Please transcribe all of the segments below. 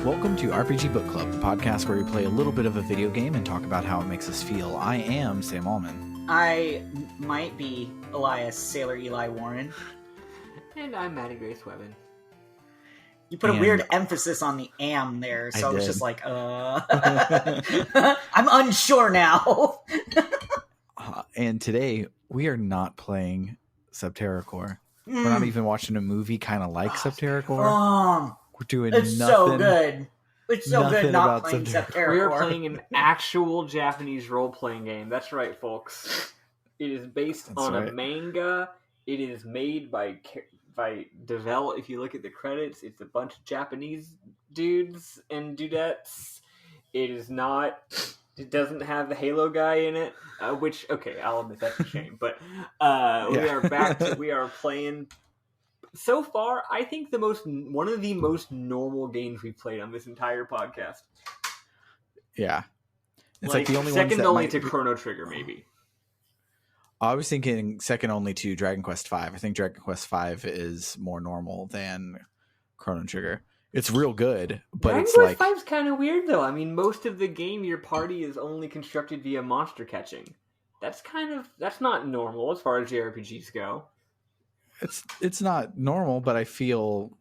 Welcome to RPG Book Club, the podcast where we play a little bit of a video game and talk about how it makes us feel. I am Sam Allman. I might be Elias Sailor Eli Warren. And I'm Maddy Grace Webben. You put a weird emphasis on the am there, so I was just like, I'm unsure now. And today, we are not playing Subterracore. We're not even watching a movie kind of like Subterracore. We're doing it's nothing. So good. It's so good not playing Subterracore. We are playing an actual Japanese role-playing game. That's right, folks. It is based on a manga. It is made by Devel. If you look at the credits, it's a bunch of Japanese dudes and dudettes. It doesn't have the Halo guy in it, which, okay, I'll admit that's a shame. But we are playing. So far, I think one of the most normal games we've played on this entire podcast. Yeah, it's like the only second only to Chrono Trigger, maybe. I was thinking second only to Dragon Quest V. I think Dragon Quest V is more normal than Chrono Trigger. It's real good, but Dragon it's Quest like V's kind of weird though. I mean, most of the game, your party is only constructed via monster catching. That's not normal as far as JRPGs go. It's not normal, but I feel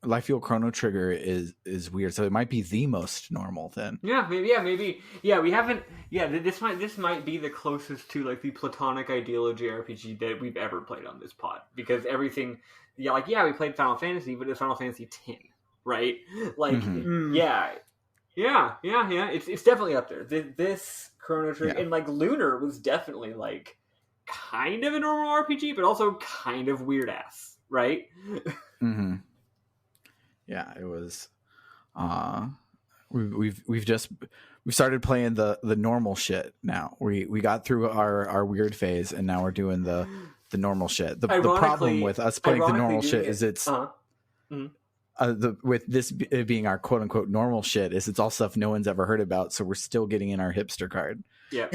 Chrono Trigger is weird, so it might be the most normal then. Maybe. Yeah, we haven't. Yeah, this might be the closest to like the platonic ideal of JRPG that we've ever played on this pod, because everything. Yeah, we played Final Fantasy, but it's Final Fantasy X, right? Like, yeah. It's definitely up there. This Chrono Trigger and like Lunar was definitely like kind of a normal RPG, but also kind of weird ass, right? Mm-hmm. Yeah, it was. We've started playing the normal shit now. We got through our weird phase, and now we're doing the normal shit. The problem with us playing the normal shit is it's with this being our quote unquote normal shit is it's all stuff no one's ever heard about, so we're still getting in our hipster card. Yeah.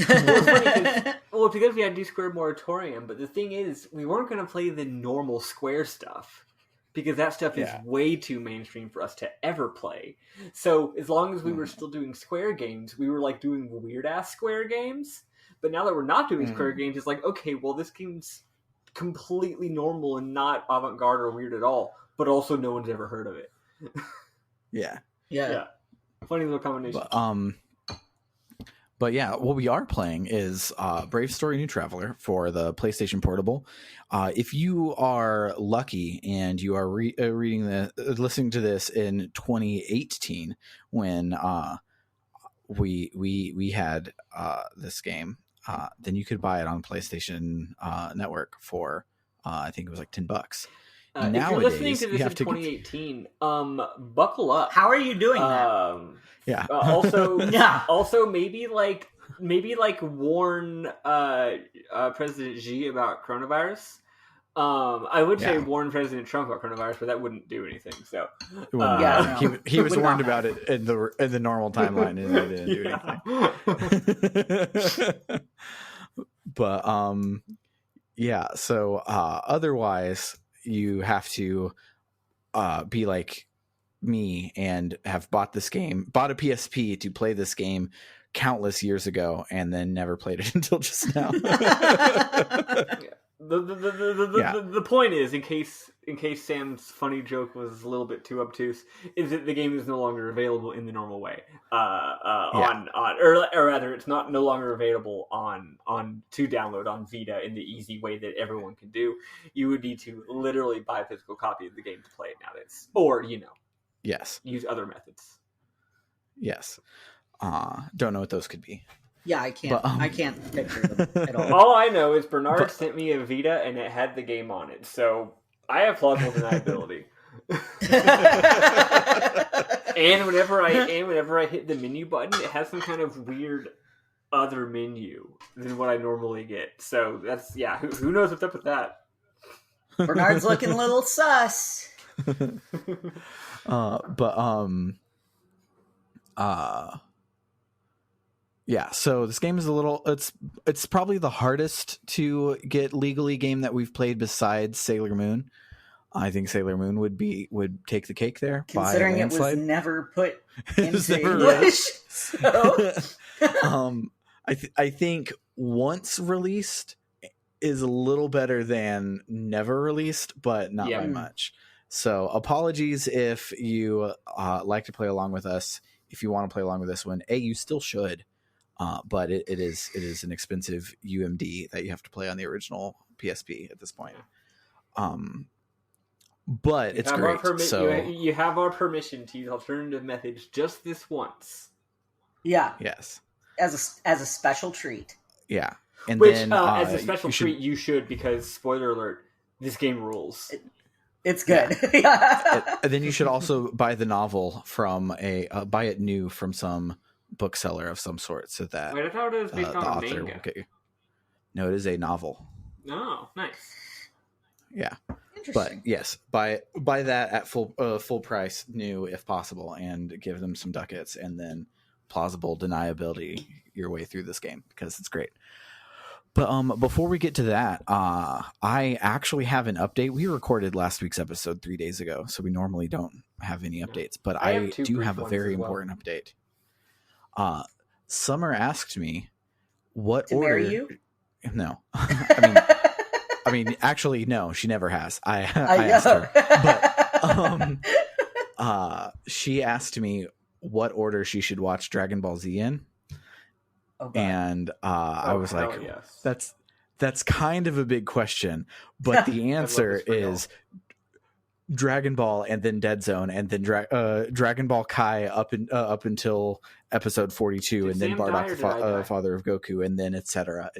Well, it's because we had D-Squared Moratorium, but the thing is, we weren't going to play the normal Square stuff, because that stuff is way too mainstream for us to ever play. So as long as we were still doing Square games, we were like doing weird-ass Square games. But now that we're not doing Square games, it's like, okay, well, this game's completely normal and not avant-garde or weird at all, but also no one's ever heard of it. Yeah. Funny little combination. But yeah, what we are playing is Brave Story New Traveler for the PlayStation Portable. If you are lucky and you are listening to this in 2018, when we had this game, then you could buy it on PlayStation Network for I think it was like $10. If you're listening to this in 2018, buckle up. How are you doing that? Also, maybe warn President Xi about coronavirus. I would say warn President Trump about coronavirus, but that wouldn't do anything. So he was warned about it in the normal timeline, and it didn't do anything. But so otherwise you have to be like me and have bought a PSP to play this game countless years ago and then never played it until just now. The point is, in case Sam's funny joke was a little bit too obtuse, is that the game is no longer available in the normal way. Or rather, it's no longer available to download on Vita in the easy way that everyone can do. You would need to literally buy a physical copy of the game to play it nowadays, or use other methods. Yes. Don't know what those could be. Yeah, I can't. I can't picture them at all. All I know is Bernard sent me a Vita and it had the game on it, so I have plausible deniability. And whenever I hit the menu button, it has some kind of weird other menu than what I normally get. So that's who knows what's up with that? Bernard's looking a little sus. So this game is it's probably the hardest to get legally game that we've played besides Sailor Moon. I think Sailor Moon would take the cake there. Considering by a it was landslide. never put It was into never English. So I think once released is a little better than never released, but not by much. So apologies if you like to play along with us. If you want to play along with this one, you still should. But it is an expensive UMD that you have to play on the original PSP at this point. But it's great. So you have our permission to use alternative methods just this once. Yeah. Yes. As a special treat. Yeah. And Which, then as a special treat, you should, because spoiler alert, this game rules. It's good. Yeah. And then you should also buy the novel from buy it new from some bookseller of some sort, so that Wait, I thought it was based on a manga. Will get you. No, it is a novel. Oh, nice. Yeah. But yes, buy that at full price new if possible, and give them some ducats, and then plausible deniability your way through this game, because it's great. But before we get to that, I actually have an update. We recorded last week's episode 3 days ago, so we normally don't have any updates, but I do have a very important update. Summer asked me what to order. Marry you? No, I mean, actually, no, she never has. I asked her, but she asked me what order she should watch Dragon Ball Z in. Okay. And I was like, yes. that's kind of a big question, but the answer is Dragon Ball and then Dead Zone and then Dragon Ball Kai up until episode 42, and then Bardock the father of Goku, and then etc.,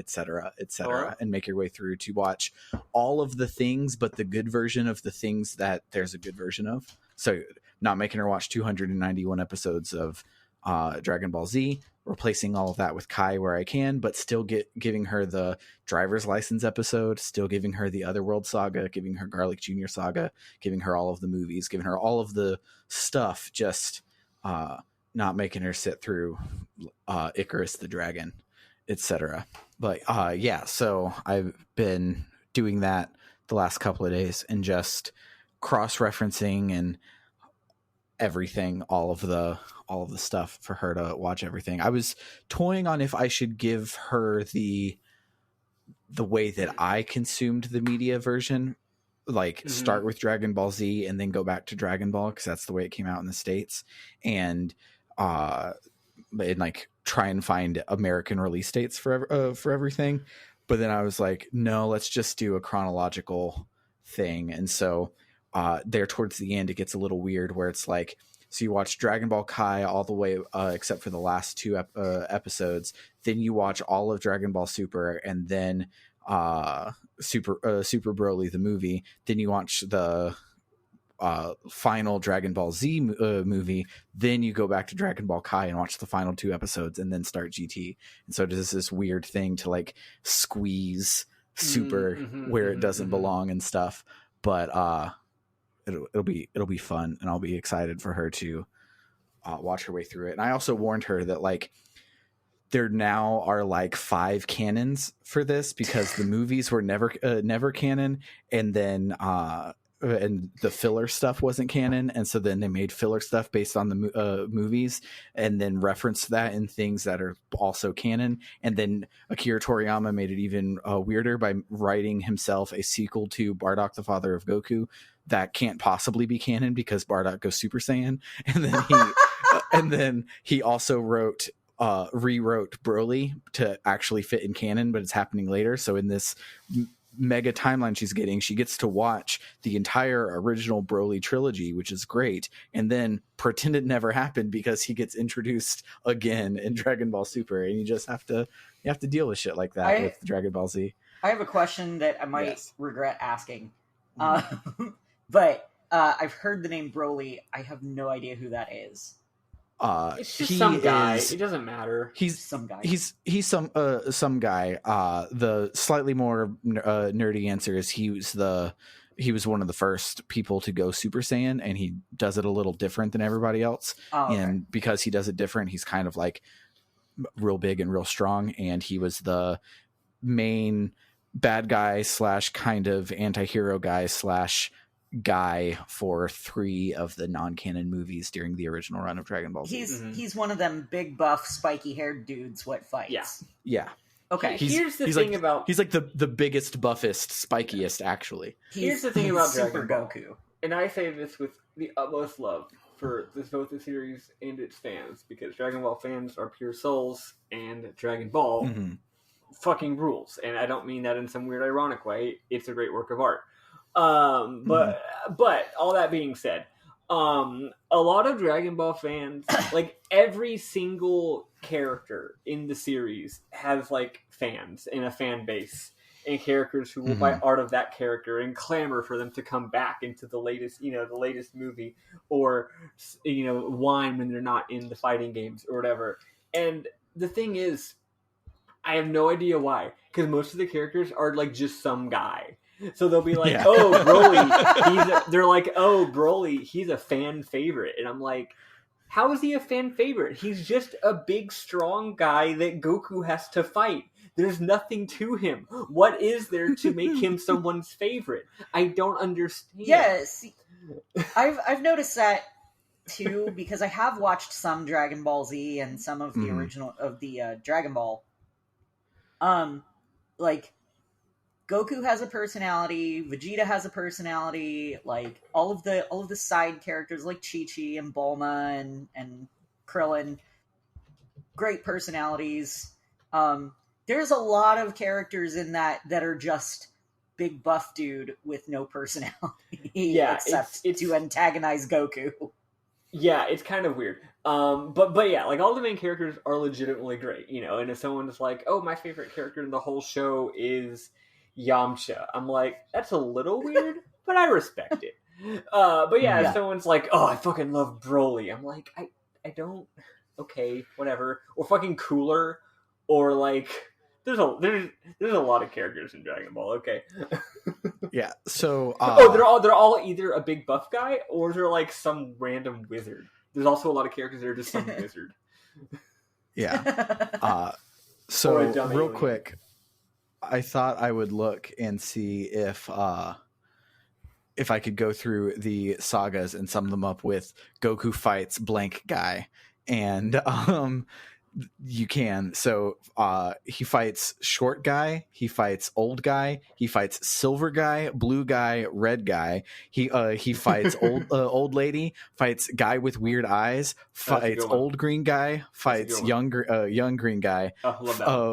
and make your way through to watch all of the things, but the good version of the things that there's a good version of. So not making her watch 291 episodes of Dragon Ball Z, replacing all of that with Kai where I can, but still giving her the driver's license episode, still giving her the Otherworld saga, giving her Garlic Jr. saga, giving her all of the movies, giving her all of the stuff, just not making her sit through Icarus the Dragon, etc. But yeah, so I've been doing that the last couple of days and just cross-referencing and everything, all of the stuff for her to watch everything. I was toying on if I should give her the way that I consumed the media version, like start with Dragon Ball Z and then go back to Dragon Ball, because that's the way it came out in the States, and like try and find American release dates for everything. But then I was like, no, let's just do a chronological thing. And so there towards the end, it gets a little weird where it's like, so you watch Dragon Ball Kai all the way, except for the last two episodes. Then you watch all of Dragon Ball Super, and then Super Broly the movie. Then you watch the final Dragon Ball Z movie. Then you go back to Dragon Ball Kai and watch the final 2 episodes, and then start GT. And so there's this weird thing to like squeeze Super where it doesn't belong and stuff. But it'll be fun, and I'll be excited for her to watch her way through it. And I also warned her that like there now are like 5 canons for this, because the movies were never canon, and then and the filler stuff wasn't canon, and so then they made filler stuff based on the movies, and then referenced that in things that are also canon. And then Akira Toriyama made it even weirder by writing himself a sequel to Bardock the Father of Goku that can't possibly be canon because Bardock goes Super Saiyan. And then he also rewrote Broly to actually fit in canon, but it's happening later. So in this mega timeline she gets to watch the entire original Broly trilogy, which is great, and then pretend it never happened because he gets introduced again in Dragon Ball Super, and you have to deal with shit like that with Dragon Ball Z. I have a question that I might regret asking. But I've heard the name Broly. I have no idea who that is. It's just some guy. It doesn't matter. He's some guy. He's some guy. The slightly more nerdy answer is he was one of the first people to go Super Saiyan, and he does it a little different than everybody else. Oh, okay. And because he does it different, he's kind of like real big and real strong. And he was the main bad guy / kind of anti-hero guy / guy for 3 of the non-canon movies during the original run of Dragon Ball Z. He's one of them big buff spiky haired dudes what fights. Yeah. Okay. Here's the thing about he's like the biggest, buffest, spikiest actually. Here's the thing about Super Dragon Ball. Goku. And I say this with the utmost love for both the series and its fans, because Dragon Ball fans are pure souls, and Dragon Ball fucking rules. And I don't mean that in some weird ironic way. It's a great work of art. But all that being said, a lot of Dragon Ball fans, like every single character in the series has like fans and a fan base and characters who will buy art of that character and clamor for them to come back into the latest movie, or whine when they're not in the fighting games or whatever. And the thing is, I have no idea why, because most of the characters are like just some guy. So they'll be like, oh, Broly. They're like, oh, Broly, he's a fan favorite. And I'm like, how is he a fan favorite? He's just a big, strong guy that Goku has to fight. There's nothing to him. What is there to make him someone's favorite? I don't understand. Yes, I've noticed that too, because I have watched some Dragon Ball Z and some of the original of the Dragon Ball. Like, Goku has a personality, Vegeta has a personality, like all of the side characters like Chi-Chi and Bulma and Krillin, great personalities. There's a lot of characters in that are just big buff dude with no personality, except to antagonize Goku. Yeah, it's kind of weird. But yeah, like all the main characters are legitimately great, and if someone's like, oh, my favorite character in the whole show is Yamcha, I'm like, that's a little weird, but I respect it. But yeah, if someone's like, oh, I fucking love Broly, I'm like, I don't, okay, whatever. Or fucking Cooler, or like, there's a lot of characters in Dragon Ball, okay. Yeah, so they're all either a big buff guy or they're like some random wizard. There's also a lot of characters that are just some wizard. Yeah. So real alien. quick, I thought I would look and see if I could go through the sagas and sum them up with Goku fights blank guy, and you can. So he fights short guy, he fights old guy, he fights silver guy, blue guy, red guy. He fights old lady, fights guy with weird eyes, fights old green guy, fights young green guy,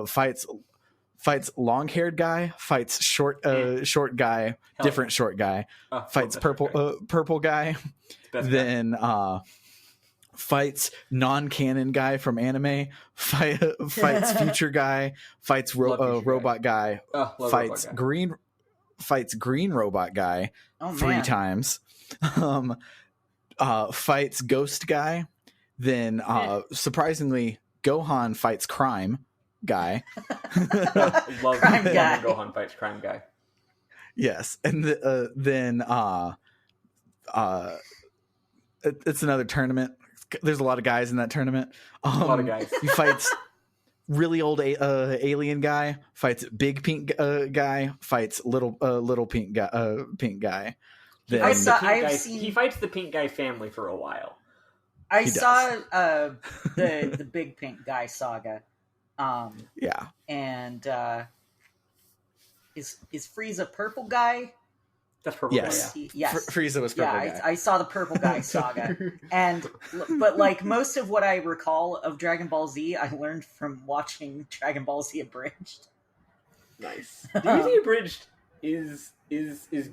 fights long-haired guy, fights short guy, different short guy, fights purple guy, then fights non-canon guy from anime, fights future guy, fights robot guy, fights green robot guy 3 times, fights ghost guy, then surprisingly Gohan fights crime guy. Love Crime guy. Gohan fights crime guy. Yes, and then it's another tournament. There's a lot of guys in that tournament. A lot of guys. He fights really old alien guy, fights big pink guy, fights little pink guy. Then, He fights the pink guy family for a while. I saw the big pink guy saga. Yeah. And is Frieza purple guy? That's purple yes. guy. Yeah. Yes. Frieza was purple guy. I saw the purple guy saga. But like most of what I recall of Dragon Ball Z, I learned from watching Dragon Ball Z Abridged. Nice. DBZ Abridged is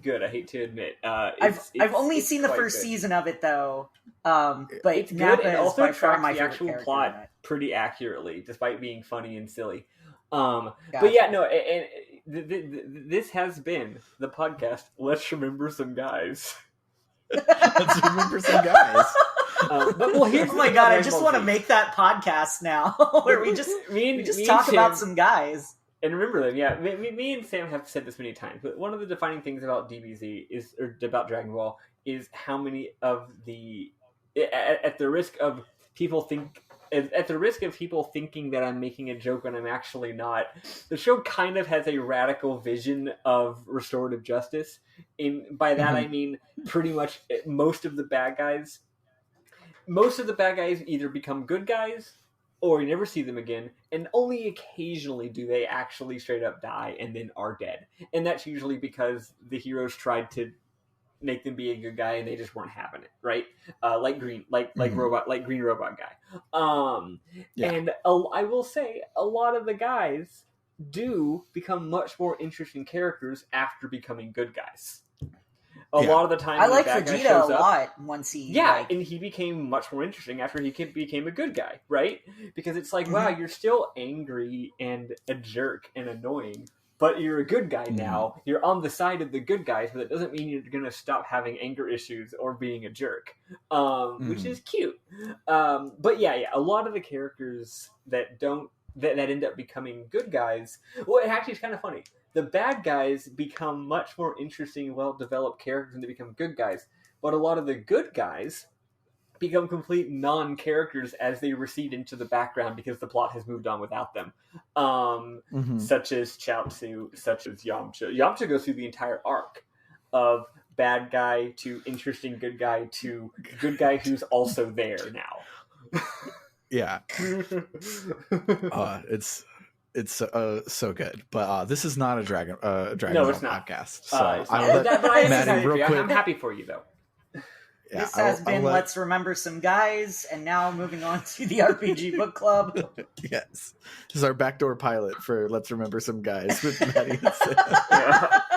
good. I hate to admit. I've only seen the first season of it though. But it's good. It also tracks my the actual plot pretty accurately, despite being funny and silly. But yeah, no, and this has been the podcast. Let's remember some guys. Let's remember some guys. Here's oh my god! I just want to make that podcast now, where we just talk about some guys. And remember them, yeah. Me and Sam have said this many times, but one of the defining things about DBZ or about Dragon Ball is how many of the, at the risk of people at the risk of people thinking that I'm making a joke when I'm actually not, the show kind of has a radical vision of restorative justice. By that I mean pretty much most of the bad guys either become good guys or you never see them again, and only occasionally do they actually straight up die and then are dead. And that's usually because the heroes tried to make them be a good guy and they just weren't having it, right? Like green robot guy. And I will say a lot of the guys do become much more interesting characters after becoming good guys. A lot of the time, I like Vegeta a lot once he. And he became much more interesting after he became a good guy, right? Because it's like, wow, you're still angry and a jerk and annoying, but you're a good guy now. You're on the side of the good guys, but that doesn't mean you're going to stop having anger issues or being a jerk, which is cute. But a lot of the characters that end up becoming good guys. Well, it actually is kind of funny. The bad guys become much more interesting, well-developed characters when they become good guys. But a lot of the good guys become complete non-characters as they recede into the background because the plot has moved on without them. Such as Chaozu, such as Yamcha. Yamcha goes through the entire arc of bad guy to interesting good guy to good guy who's also there now. Yeah. It's so good, but this is not a Dragon Ball podcast. So I'll let Maddy real quick. I'm happy for you though. Yeah, this has been Let's Remember Some Guys, and now moving on to the RPG Book Club. Yes, this is our backdoor pilot for Let's Remember Some Guys with Maddy and Sam.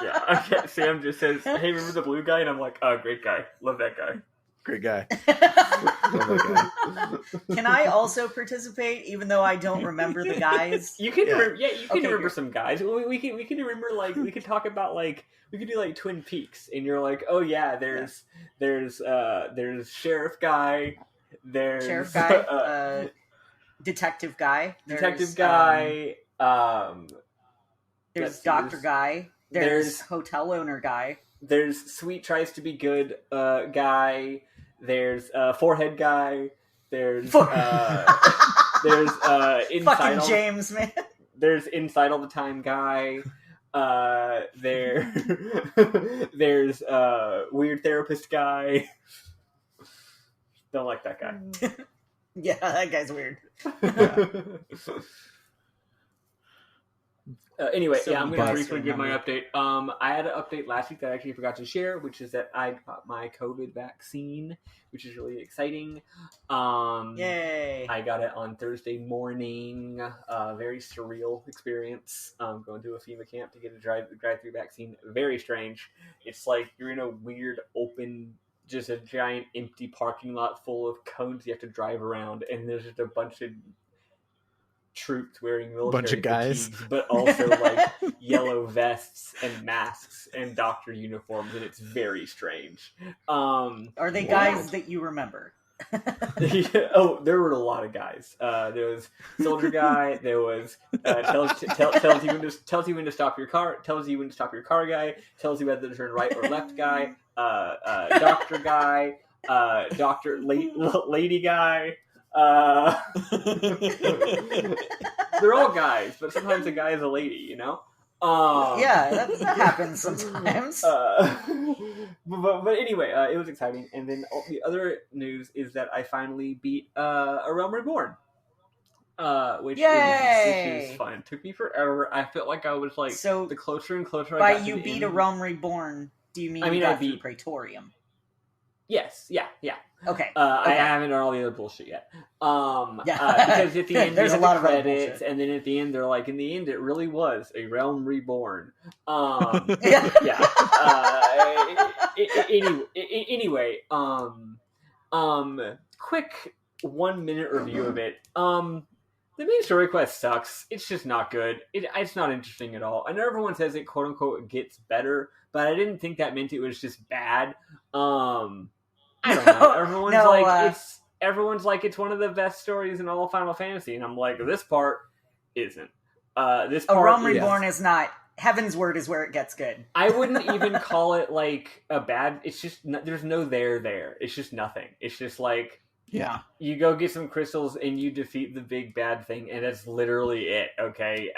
Yeah. Sam just says, "Hey, remember the blue guy?" And I'm like, "Oh, great guy, love that guy." Great guy. Can I also participate, even though I don't remember the guys? You can, remember some guys. We can remember we could talk about we could do Twin Peaks, and you're like, oh yeah, there's Sheriff Guy, there's Detective Guy, Detective Guy, there's Doctor Guy, there's Hotel Owner Guy, there's Sweet Tries to Be Good Guy. There's Forehead Guy. There's there's Inside fucking James, man. There's Inside All the Time Guy. There's Weird Therapist Guy. Don't like that guy. Yeah, that guy's weird. Anyway, I'm going to briefly give my update. I had an update last week that I actually forgot to share, which is that I got my COVID vaccine, which is really exciting. Yay! I got it on Thursday morning. Very surreal experience. Going to a FEMA camp to get a drive-through vaccine. Very strange. It's like you're in a weird open, just a giant empty parking lot full of cones you have to drive around, and there's just a bunch of troops wearing military fatigues, but also yellow vests and masks and doctor uniforms, and it's very strange. Are they guys that you remember? Oh, there were a lot of guys. There was Soldier Guy. There was tells you when to stop your car. Tells you when to stop your car guy. Tells you whether to turn right or left guy. Doctor Guy. Lady Guy. They're all guys, but sometimes a guy is a lady, you know? Yeah, that happens sometimes. But anyway, it was exciting. And then the other news is that I finally beat A Realm Reborn. Which is fun. It took me forever. I felt like I was the closer and closer I got to the end. A Realm Reborn, do you mean you got through Praetorium? Yes, yeah. Okay. I haven't done all the other bullshit yet. Because at the end there's a lot of credits, and then at the end they're like, in the end it really was A Realm Reborn. Anyway, quick 1 minute review of it. The main story quest sucks. It's just not good. It's not interesting at all. I know everyone says it quote unquote gets better, but I didn't think that meant it was just bad. I don't know. Everyone's like it's one of the best stories in all of Final Fantasy, and I'm like, this part isn't. This part, A Realm Reborn is not. Heaven's Word is where it gets good. I wouldn't even call it a bad. It's just there's no there. It's just nothing. It's just Yeah. You go get some crystals and you defeat the big bad thing, and that's literally it. Okay,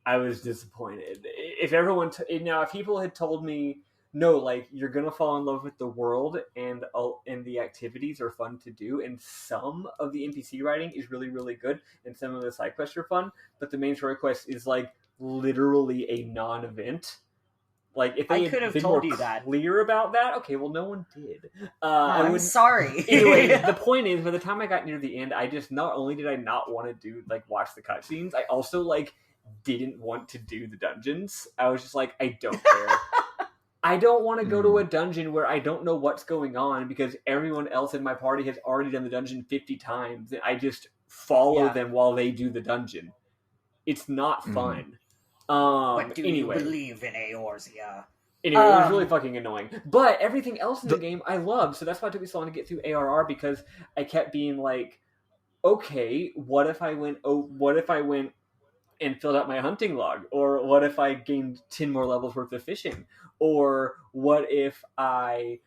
I was disappointed. If everyone now, if people had told me no, like you're gonna fall in love with the world and the activities are fun to do, and some of the NPC writing is really really good, and some of the side quests are fun, but the main story quest is like literally a non-event. Like if they could have been told more you that. clear about that, okay, well no one did. I'm sorry. Anyway, the point is, by the time I got near the end, I just not only did I not want to do like watch the cutscenes, I also like didn't want to do the dungeons. I was just like, I don't care. I don't want to go to a dungeon where I don't know what's going on because everyone else in my party has already done the dungeon 50 times. And I just follow them while they do the dungeon. It's not fun. But do anyway. you believe in Eorzea? Anyway, it was really fucking annoying. But everything else in the game I loved, so that's why it took me so long to get through ARR, because I kept being like, okay, what if I went and filled out my hunting log? Or what if I gained 10 more levels worth of fishing? Or what if I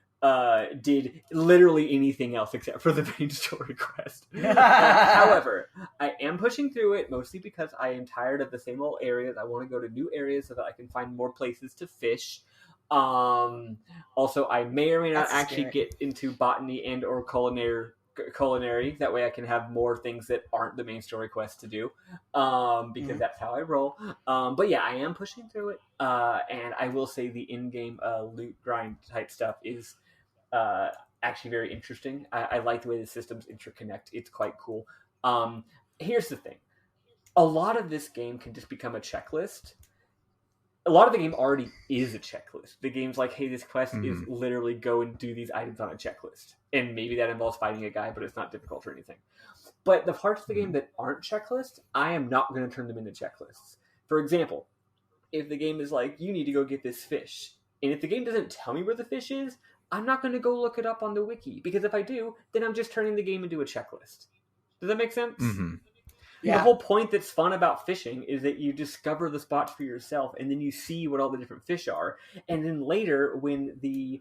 did literally anything else except for the main story quest? However, I am pushing through it mostly because I am tired of the same old areas. I want to go to new areas so that I can find more places to fish. Also, I may or may not actually get into botany and or culinary. That way I can have more things that aren't the main story quest to do, because that's how I roll. But yeah, I am pushing through it, and I will say the in-game loot grind type stuff is actually very interesting. I like the way the systems interconnect. It's quite cool. Here's the thing. A lot of this game can just become a checklist. A lot of the game already is a checklist. The game's like, hey, this quest is literally go and do these items on a checklist. And maybe that involves fighting a guy, but it's not difficult or anything. But the parts of the game that aren't checklists, I am not going to turn them into checklists. For example, if the game is like, you need to go get this fish, and if the game doesn't tell me where the fish is, I'm not going to go look it up on the wiki. Because if I do, then I'm just turning the game into a checklist. Does that make sense? Mm-hmm. Yeah. The whole point that's fun about fishing is that you discover the spots for yourself, and then you see what all the different fish are. And then later, when the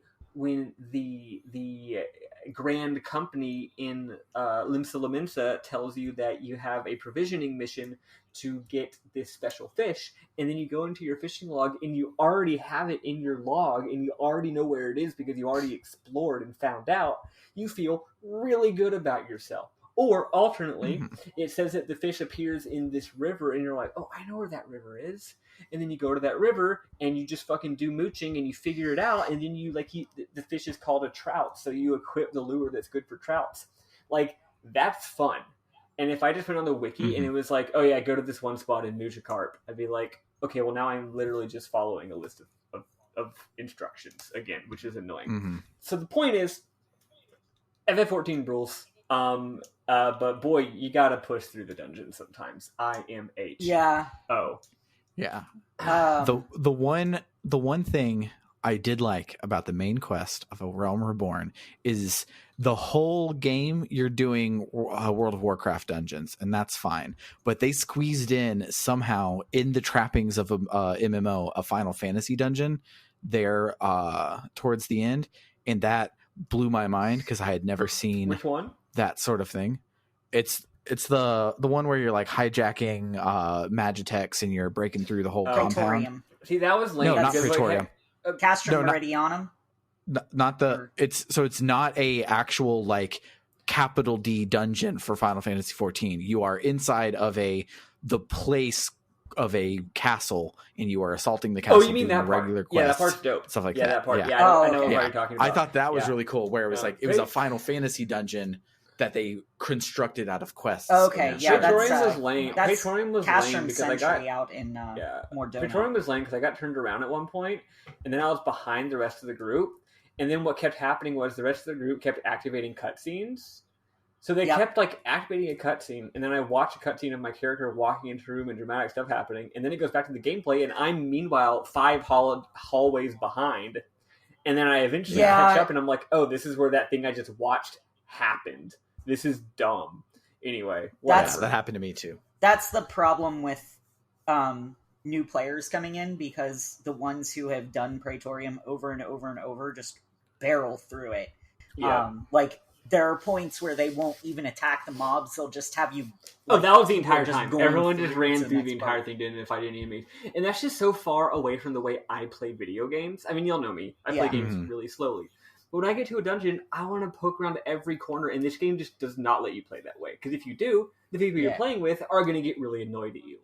grand company in Limsa Lominsa tells you that you have a provisioning mission to get this special fish, and then you go into your fishing log and you already have it in your log and you already know where it is because you already explored and found out, you feel really good about yourself. Or alternately, it says that the fish appears in this river and you're like, oh, I know where that river is. And then you go to that river and you just fucking do mooching and you figure it out. And then the fish is called a trout. So you equip the lure that's good for trouts. Like, that's fun. And if I just went on the wiki and it was like, oh yeah, go to this one spot and mooch a carp, I'd be like, okay, well now I'm literally just following a list of instructions again, which is annoying. So the point is, FF14 rules. But boy, you gotta push through the dungeon sometimes. I am H. Yeah. Oh. Yeah. The one thing I did like about the main quest of A Realm Reborn is the whole game you're doing World of Warcraft dungeons, and that's fine. But they squeezed in somehow in the trappings of a MMO, a Final Fantasy dungeon there towards the end, and that blew my mind because I had never seen Which one? That sort of thing. It's the one where you're like hijacking Magitex and you're breaking through the whole compound. Praetorium. See, that was lame. No, not Praetorium. Castrum Meridianum. Not the. It's not a actual like capital D dungeon for Final Fantasy 14. You are inside of the place of a castle and you are assaulting the castle. Oh, you mean that part? Regular quests, yeah, that part's dope. Stuff like that. that. That part. Yeah, I know what you're talking about. I thought that was really cool. Where it was like it was a Final Fantasy dungeon that they constructed out of quests. Okay, yeah, Praetorium was lame. That's Praetorium was lame because I got out in Mordona. Praetorium was lame because I got turned around at one point, and then I was behind the rest of the group. And then what kept happening was the rest of the group kept activating cutscenes. So they kept like activating a cutscene, and then I watch a cutscene of my character walking into a room and dramatic stuff happening, and then it goes back to the gameplay, and I'm meanwhile 5 hallways behind, and then I eventually catch up, and I'm like, oh, this is where that thing I just watched happened. This is dumb. Anyway, that happened to me too. That's the problem with new players coming in, because the ones who have done Praetorium over and over and over just barrel through it. Yeah. Like there are points where they won't even attack the mobs. They'll just have you. Oh, that was the entire just time. going Everyone just through ran to the through next the entire part. thing, didn't fight any enemies. And that's just so far away from the way I play video games. I mean, y'all know me. I play Yeah. games Mhm. really slowly. But when I get to a dungeon, I want to poke around every corner, and this game just does not let you play that way. Because if you do, the people you're Yeah. playing with are going to get really annoyed at you.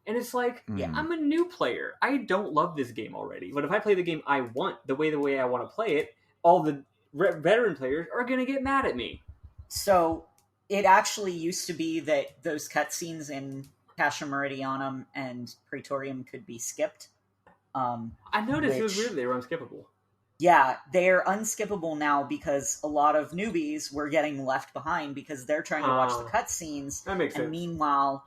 And it's like, Yeah. I'm a new player. I don't love this game already. But if I play the game I want, the way I want to play it, all the veteran players are going to get mad at me. So it actually used to be that those cutscenes in Cassia Meridianum and Praetorium could be skipped. I noticed it was Which- weird they were unskippable. Yeah, they're unskippable now because a lot of newbies were getting left behind because they're trying to watch the cutscenes, That makes and sense. meanwhile,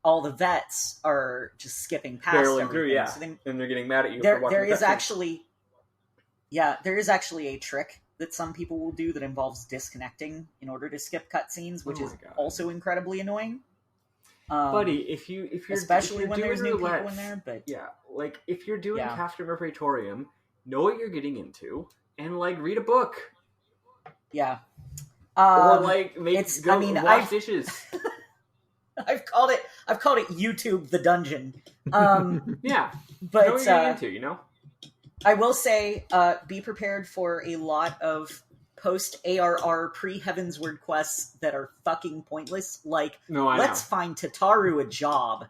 all the vets are just skipping past Barreling everything. through, yeah. So they, And they're getting mad at you for there watching is the cutscenes. actually, there is actually a trick that some people will do that involves disconnecting in order to skip cutscenes, which Oh is my God. also incredibly annoying. Buddy, if you're especially when doing there's new people roulettes, in there, but yeah, like if you're doing Yeah. Castor Praetorium, know what you're getting into, and like read a book, yeah. or like wash dishes. I've called it YouTube the dungeon. Yeah, But know what you're getting into, you know. I will say, be prepared for a lot of post-ARR pre-Heavensward quests that are fucking pointless. Like, No, I let's find Tataru a job.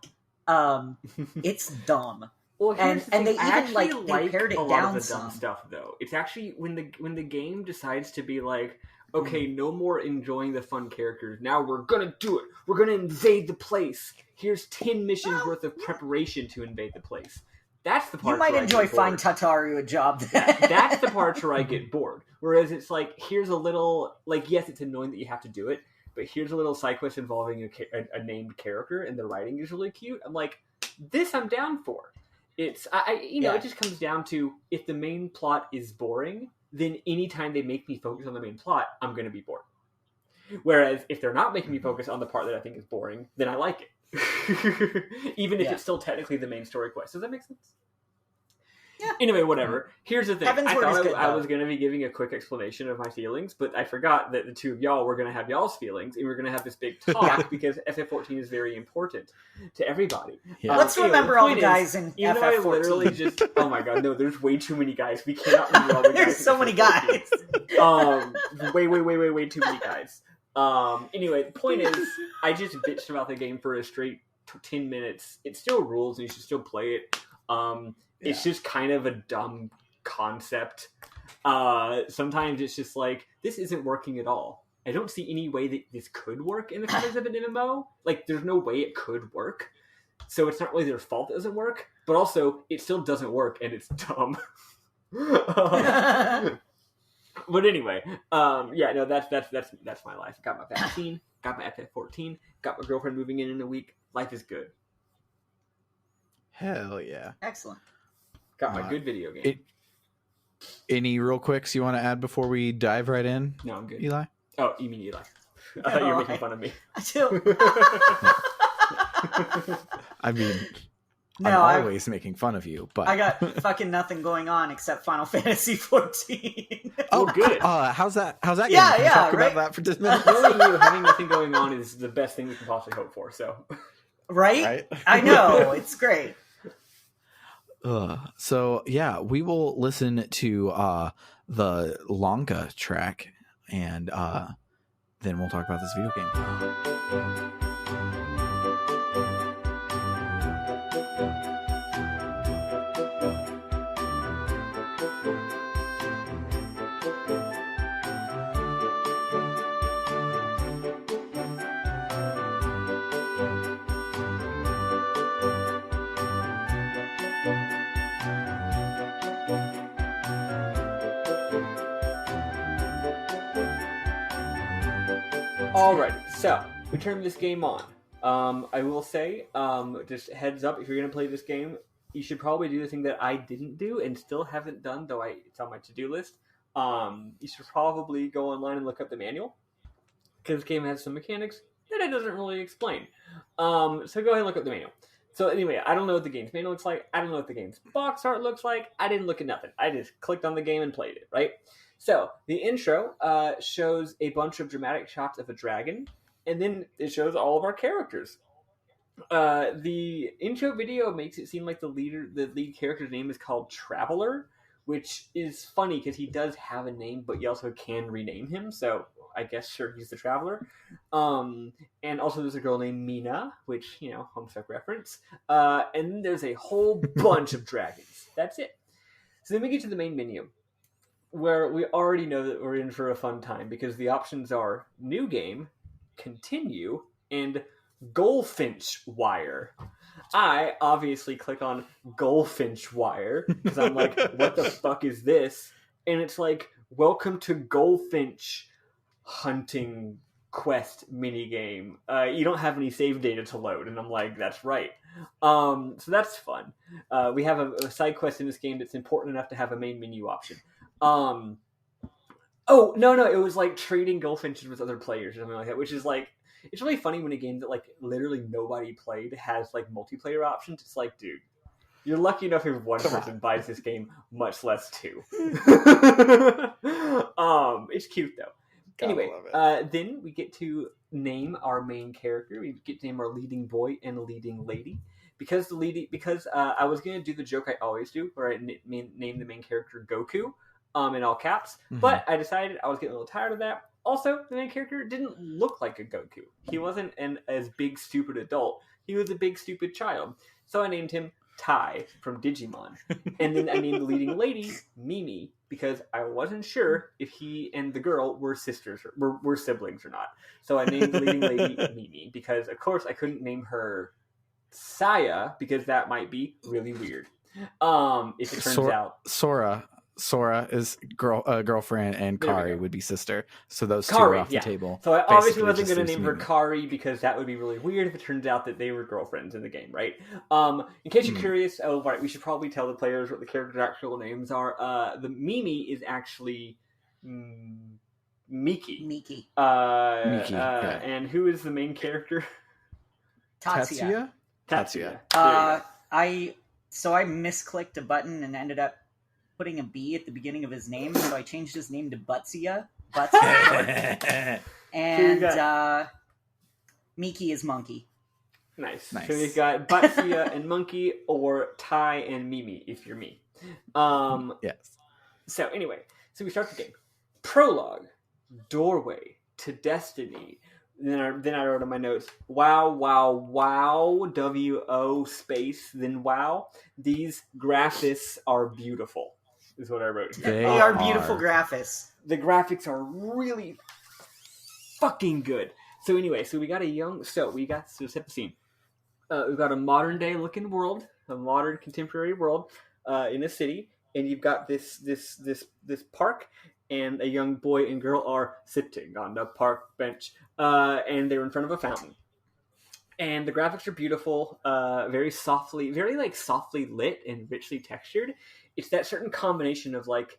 It's dumb. Well, here's the and thing. they I even, actually like, they pared it a lot down of the dumb some. stuff, though. It's actually when the game decides to be like, okay, no more enjoying the fun characters. Now we're gonna do it. We're gonna invade the place. Here's 10 missions worth of preparation to invade the place. That's the part You might where I enjoy get find bored. Tataru a job. That's the part where I get bored. Whereas it's like, here's a little, like, yes, it's annoying that you have to do it, but here's a little side quest involving a named character, and the writing is really cute. I'm like, this I'm down for. It's, it just comes down to, if the main plot is boring, then anytime they make me focus on the main plot, I'm going to be bored. Whereas if they're not making me focus on the part that I think is boring, then I like it. Even if it's still technically the main story quest. Does that make sense? Yeah. Anyway, whatever. Here's the thing. I Heavensward is thought good, I though. was going to be giving a quick explanation of my feelings, but I forgot that the two of y'all were going to have y'all's feelings, and we're going to have this big talk because FF14 is very important to everybody. Yeah. Let's Anyway, remember all the point guys is, in even though I FF14. literally just... Oh my god, no, there's way too many guys. We cannot remember all the guys. There's so many FF14. guys. Way too many guys. Anyway, the point is, I just bitched about the game for a straight 10 minutes. It still rules, and you should still play it. It's just kind of a dumb concept. Sometimes it's just like, this isn't working at all. I don't see any way that this could work in the context of an MMO. Like, there's no way it could work. So it's not really their fault it doesn't work, but also, it still doesn't work, and it's dumb. But anyway, that's my life. Got my vaccine, got my FF14, got my girlfriend moving in a week. Life is good. Hell yeah. Excellent. Got my good video game. Any real quicks you want to add before we dive right in, No, I'm good. Eli? Oh, you mean Eli? I thought you were making fun of me. I do. I mean, No, I'm always making fun of you, but I got fucking nothing going on except Final Fantasy 14. oh, good. How's that? How's that? Yeah, going? Can we yeah, talk right? about that for 10 minutes. Knowing you having nothing going on is the best thing we can possibly hope for. So, Right? Right? I know. It's great. So yeah, we will listen to the Lanka track, and then we'll talk about this video game. alright, so we turn this game on. I will say, just heads up, if you're going to play this game, you should probably do the thing that I didn't do and still haven't done, though it's on my to-do list. You should probably go online and look up the manual, because this game has some mechanics that it doesn't really explain. So go ahead and look up the manual. So anyway, I don't know what the game's manual looks like. I don't know what the game's box art looks like. I didn't look at nothing. I just clicked on the game and played it, right? So the intro shows a bunch of dramatic shots of a dragon, and then it shows all of our characters. The intro video makes it seem like the lead character's name is called Traveler, which is funny because he does have a name, but you also can rename him. So I guess sure he's the Traveler. And also there's a girl named Mina, which homosexual reference. And then there's a whole bunch of dragons. That's it. So then we get to the main menu, where we already know that we're in for a fun time because the options are new game, continue, and Goldfinch Wire. I obviously click on Goldfinch Wire because I'm like, what the fuck is this? And it's like, welcome to Goldfinch hunting quest minigame. You don't have any save data to load. And I'm like, that's right. So that's fun. We have a side quest in this game that's important enough to have a main menu option. Oh, no, it was like trading goldfinches with other players or something like that, which is like, it's really funny when a game that like literally nobody played has like multiplayer options. It's like, dude, you're lucky enough if one person buys this game, much less two. It's cute though. Anyway, then we get to name our main character. We get to name our leading boy and leading lady. Because I was gonna do the joke I always do, where I name the main character Goku, in all caps. But I decided I was getting a little tired of that. Also, the main character didn't look like a Goku. He wasn't as big stupid adult. He was a big stupid child. So I named him Tai from Digimon. And then I named the leading lady Mimi because I wasn't sure if he and the girl were sisters or were siblings or not. So I named the leading lady Mimi because of course I couldn't name her Saya because that might be really weird. If it turns out Sora is girlfriend and Kari would be sister. So those two Kari, are off the table. So I obviously wasn't going to name her Kari because that would be really weird if it turns out that they were girlfriends in the game, right? In case you're curious, right, we should probably tell the players what the characters' actual names are. The Mimi is actually Miki. Miki. And who is the main character? Tatsuya. I misclicked a button and ended up putting a B at the beginning of his name, so I changed his name to Butsia. And Miki is Monkey. Nice. So we've got Butsia and Monkey, or Tai and Mimi, if you're me. Yes. So anyway, so we start the game. Prologue. Doorway to Destiny. Then I wrote in my notes, wow, W-O space, then wow. These graphics are beautiful, is what I wrote here. They are beautiful graphics. The graphics are really fucking good. So anyway, so set the scene. We've got a modern day looking world, a modern contemporary world in a city, and you've got this park. And a young boy and girl are sitting on the park bench, and they're in front of a fountain. And the graphics are beautiful, very softly lit and richly textured. It's that certain combination of like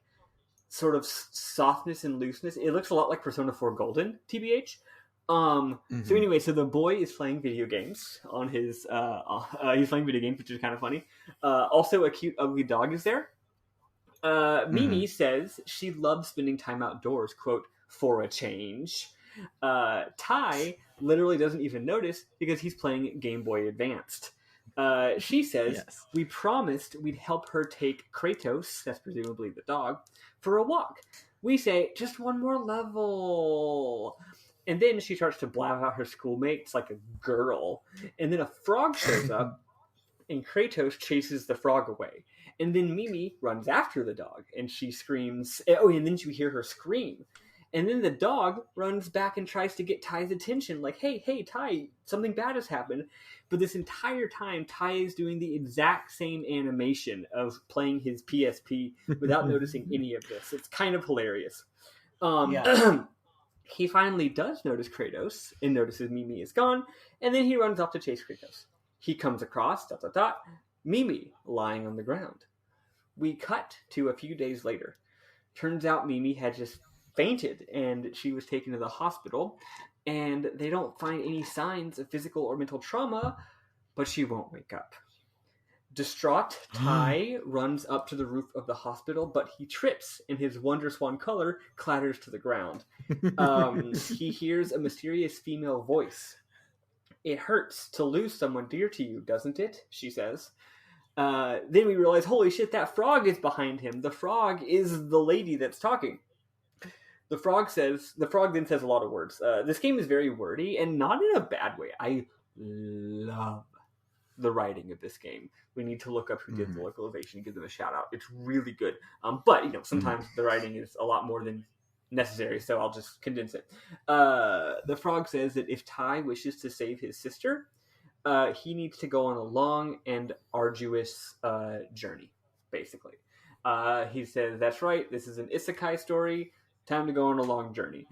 sort of softness and looseness. It looks a lot like Persona 4 Golden, TBH. So anyway, so the boy is playing video games on his. He's playing video games, which is kind of funny. Also, a cute ugly dog is there. Mimi says she loves spending time outdoors, quote, for a change. Tai literally doesn't even notice because he's playing Game Boy Advanced. She says, we promised we'd help her take Kratos, that's presumably the dog, for a walk. We say, just one more level. And then she starts to blab out her schoolmates like a girl. And then a frog shows up, and Kratos chases the frog away. And then Mimi runs after the dog, and she screams. Oh, and then you hear her scream. And then the dog runs back and tries to get Ty's attention, like, hey, Ty, something bad has happened. But this entire time, Ty is doing the exact same animation of playing his PSP without noticing any of this. It's kind of hilarious. He finally does notice Kratos and notices Mimi is gone, and then he runs off to chase Kratos. He comes across, Mimi lying on the ground. We cut to a few days later. Turns out Mimi had just fainted and she was taken to the hospital, and they don't find any signs of physical or mental trauma, but she won't wake up. Distraught, Ty runs up to the roof of the hospital, but he trips, and his Wonder Swan color clatters to the ground. He hears a mysterious female voice. "It hurts to lose someone dear to you, doesn't it?" she says. Then we realize, holy shit, that frog is behind him. The frog is the lady that's talking. The frog then says a lot of words. This game is very wordy, and not in a bad way. I love the writing of this game. We need to look up who did the localization and give them a shout out. It's really good. But sometimes the writing is a lot more than necessary, so I'll just condense it. The frog says that if Ty wishes to save his sister, he needs to go on a long and arduous journey, basically. He says, that's right, this is an isekai story. Time to go on a long journey.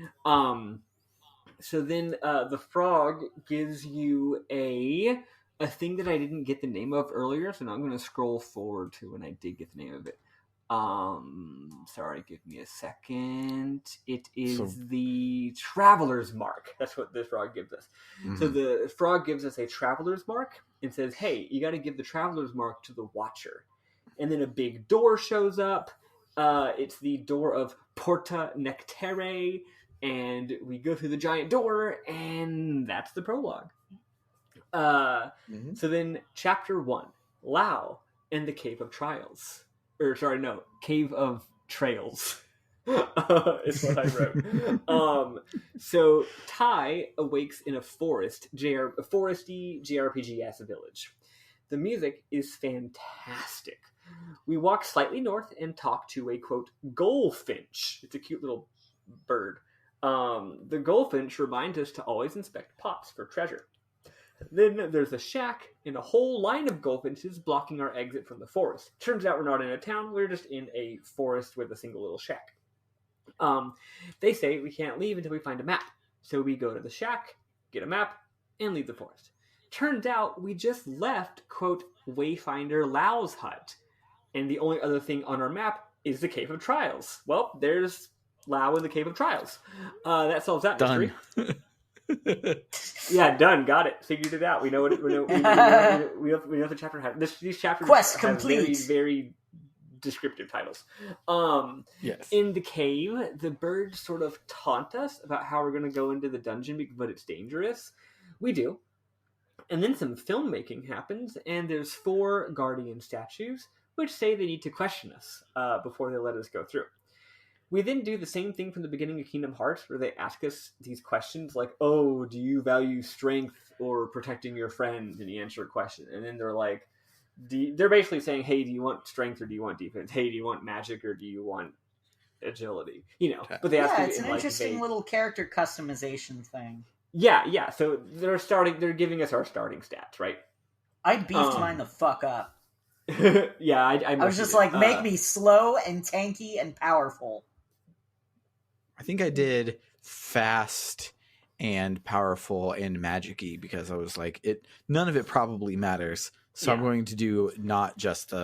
So then the frog gives you a thing that I didn't get the name of earlier, so now I'm going to scroll forward to when I did get the name of it. Sorry, give me a second. It is the Traveler's Mark. That's what the frog gives us. Mm-hmm. So the frog gives us a Traveler's Mark and says, hey, you got to give the Traveler's Mark to the Watcher. And then a big door shows up. It's the door of Porta Nectere, and we go through the giant door, and that's the prologue. So then, Chapter 1, Lao and the Cave of Trials. Cave of Trails. Is what I wrote. So Ty awakes in a foresty JRPG-ass village. The music is fantastic. We walk slightly north and talk to a, quote, goldfinch. It's a cute little bird. The goldfinch reminds us to always inspect pots for treasure. Then there's a shack and a whole line of goldfinches blocking our exit from the forest. Turns out we're not in a town, we're just in a forest with a single little shack. They say we can't leave until we find a map. So we go to the shack, get a map, and leave the forest. Turns out we just left, quote, Wayfinder Lao's hut. And the only other thing on our map is the Cave of Trials. Well, there's Lao in the Cave of Trials. That solves that mystery. Yeah, done. Got it. Figured it out. We know what we know the chapter has. These chapters Quest have complete. very, very descriptive titles. Yes. In the cave, the birds sort of taunt us about how we're going to go into the dungeon, but it's dangerous. We do. And then some filmmaking happens, and there's 4 guardian statues, which say they need to question us before they let us go through. We then do the same thing from the beginning of Kingdom Hearts, where they ask us these questions like, oh, do you value strength or protecting your friends? And you answer a question. And then they're like, they're basically saying, hey, do you want strength or do you want defense? Hey, do you want magic or do you want agility? But they ask it's an interesting little character customization thing. Yeah. So they're giving us our starting stats, right? I beefed mine the fuck up. Yeah, I was just like, make me slow and tanky and powerful. I think I did fast and powerful and magic-y because I was like, none of it probably matters. So I'm going to do not just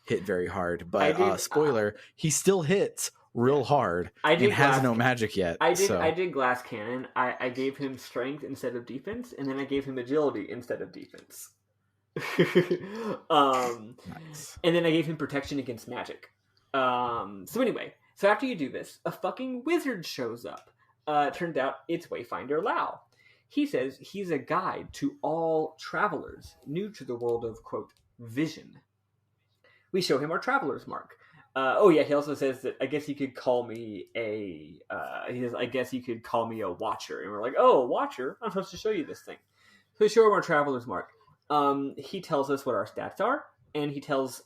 hit very hard, but spoiler, he still hits real hard and has no magic yet. I did Glass Cannon. I gave him strength instead of defense, and then I gave him agility instead of defense. Nice. And then I gave him protection against magic. So anyway, so after you do this, a fucking wizard shows up. Turns out it's Wayfinder Lao. He says he's a guide to all travelers new to the world of, quote, vision. We show him our traveler's mark. He also says that I guess you could call me a watcher. And we're like, oh, a watcher? I'm supposed to show you this thing. So we show him our traveler's mark. He tells us what our stats are, and he tells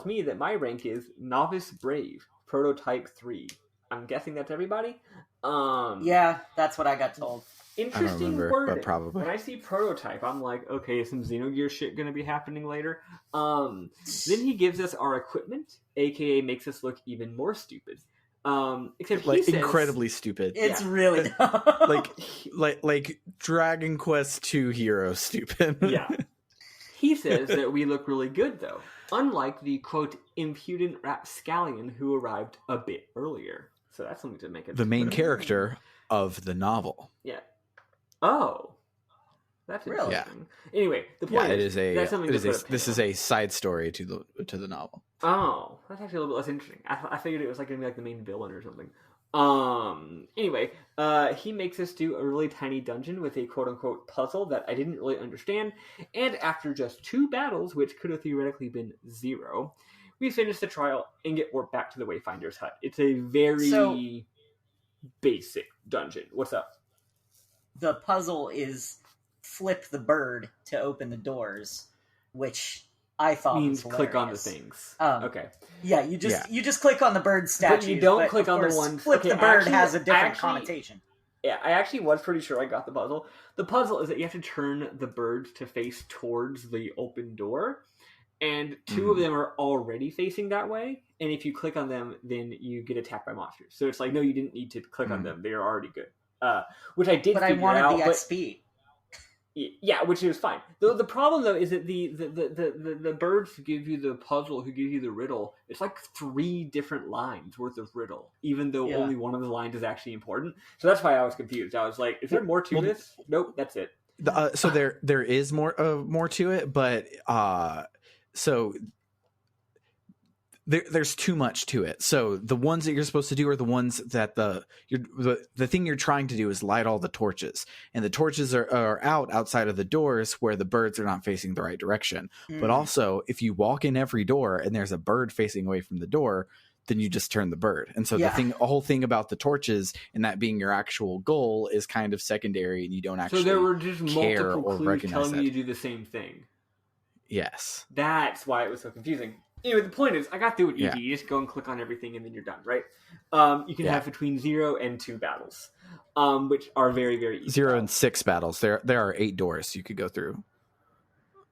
me that my rank is Novice Brave, Prototype 3. I'm guessing that's everybody? Yeah, that's what I got told. Interesting wording. But probably. When I see Prototype, I'm like, okay, is some Xenogear shit going to be happening later? Then he gives us our equipment, aka makes us look even more stupid. Except he says, incredibly stupid. It's really dumb. like Dragon Quest 2 hero stupid. Yeah. He says that we look really good though, unlike the quote impudent rapscallion who arrived a bit earlier. So that's something to make it. The main character of the novel. Yeah. Oh. That's Really? interesting. Anyway, the point that's something this is a side story to the novel. Oh, that's actually a little bit less interesting. I figured it was like gonna be like the main villain or something. Anyway, he makes us do a really tiny dungeon with a quote-unquote puzzle that I didn't really understand, and after just 2 battles, which could have theoretically been 0, we finish the trial and get warped back to the Wayfinder's hut. It's a very basic dungeon. What's up? The puzzle is flip the bird to open the doors, which I thought means was click on the things. Okay. Yeah, you just click on the bird statue. But you don't click on the ones. Flip the bird has a different connotation. Yeah, I actually was pretty sure I got the puzzle. The puzzle is that you have to turn the bird to face towards the open door, and 2 of them are already facing that way. And if you click on them, then you get attacked by monsters. So it's like, no, you didn't need to click on them; they are already good. Which I did. But I wanted the XP. Yeah, which is fine. The problem though is that the birds who give you the puzzle, who give you the riddle, it's like 3 different lines worth of riddle, even though only one of the lines is actually important. So that's why I was confused. I was like, is there more to this? Nope, that's it. So there is more to it, but so there's too much to it. So the ones that you're supposed to do are the ones that the thing you're trying to do is light all the torches, and the torches are outside of the doors where the birds are not facing the right direction. But also, if you walk in every door and there's a bird facing away from the door, then you just turn the bird. And so the whole thing about the torches and that being your actual goal is kind of secondary, and you don't actually. So there were just multiple clues recognize telling you to do the same thing. Yes, that's why it was so confusing. Anyway, the point is, I got through it easy. You just go and click on everything, and then you're done, right? You can have between 0 and 2 battles, which are very, very easy. 0 and 6 battles. There are 8 doors you could go through.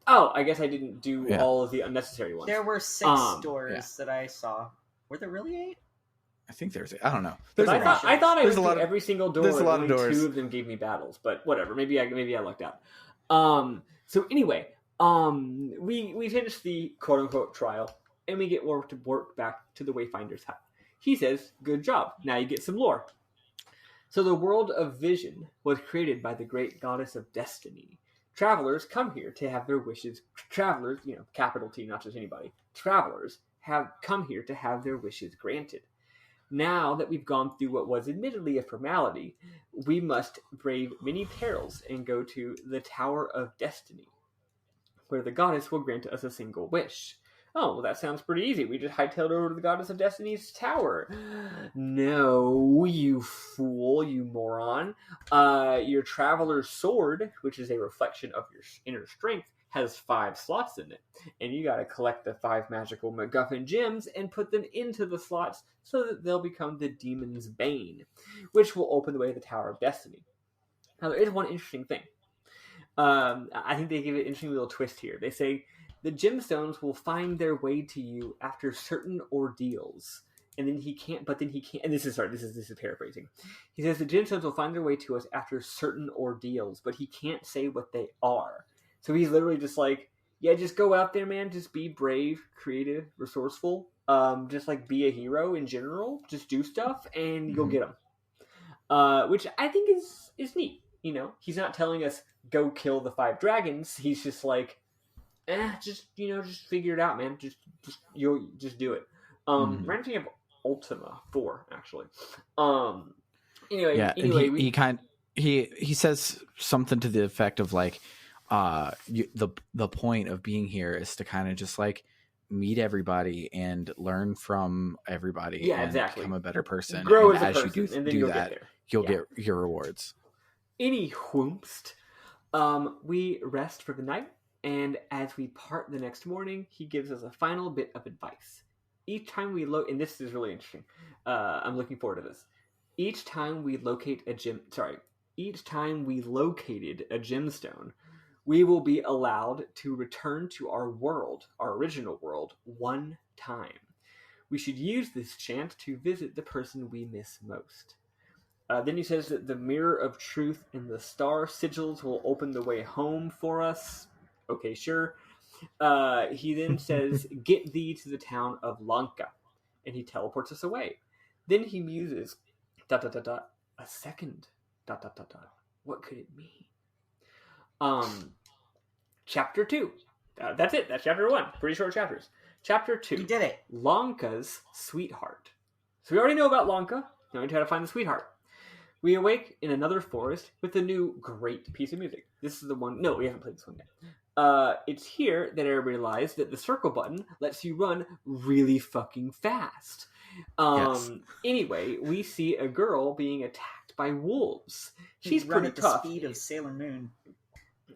Oh, I guess I didn't do all of the unnecessary ones. There were 6 doors that I saw. Were there really 8? I think there's. I don't know. I thought I went through every single door. There's a lot of doors. 2 of them gave me battles, but whatever. Maybe I lucked out. So anyway, we finished the quote unquote trial. And we get worked back to the Wayfinder's hut. He says, good job. Now you get some lore. So the world of vision was created by the great goddess of destiny. Travelers come here to have their wishes. Travelers, capital T, not just anybody. Travelers have come here to have their wishes granted. Now that we've gone through what was admittedly a formality, we must brave many perils and go to the Tower of Destiny, where the goddess will grant us a single wish. Oh, well, that sounds pretty easy. We just hightailed over to the Goddess of Destiny's tower. No, you fool, you moron. Your Traveler's Sword, which is a reflection of your inner strength, has 5 slots in it. And you gotta collect the 5 magical MacGuffin gems and put them into the slots so that they'll become the Demon's Bane, which will open the way to the Tower of Destiny. Now, there is one interesting thing. I think they give it an interesting little twist here. They say, the gemstones will find their way to you after certain ordeals. And then he can't, and this is paraphrasing. He says the gemstones will find their way to us after certain ordeals, but he can't say what they are. So he's literally just like, yeah, just go out there, man. Just be brave, creative, resourceful. Just like be a hero in general. Just do stuff and you'll get them. Which I think is neat. He's not telling us go kill the 5 dragons. He's just like, just figure it out, man. Just do it. Reminds me of Ultima 4, actually. Anyway, he says something to the effect of like, the point of being here is to kind of just like meet everybody and learn from everybody. Yeah, and exactly. Become a better person. Grow and as a person, you and then you'll that, get there. You'll get your rewards. Any whoomst. We rest for the night. And as we part the next morning, he gives us a final bit of advice. Each time we and this is really interesting. I'm looking forward to this. Each time we located a gemstone, we will be allowed to return to our original world, 1 time. We should use this chance to visit the person we miss most. Then he says that the mirror of truth and the star sigils will open the way home for us. Okay, sure. He then says, get thee to the town of Lanka. And he teleports us away. Then he muses, ... a second ... What could it mean? Chapter 2. That's it. That's chapter 1. Pretty short chapters. Chapter 2. You did it. Lanka's sweetheart. So we already know about Lanka. Now we try to find the sweetheart. We awake in another forest with a new great piece of music. This is the one... No, we haven't played this one yet. It's here that I realized that the circle button lets you run really fucking fast. Yes. Anyway, we see a girl being attacked by wolves. She's run pretty at tough. the speed of Sailor Moon.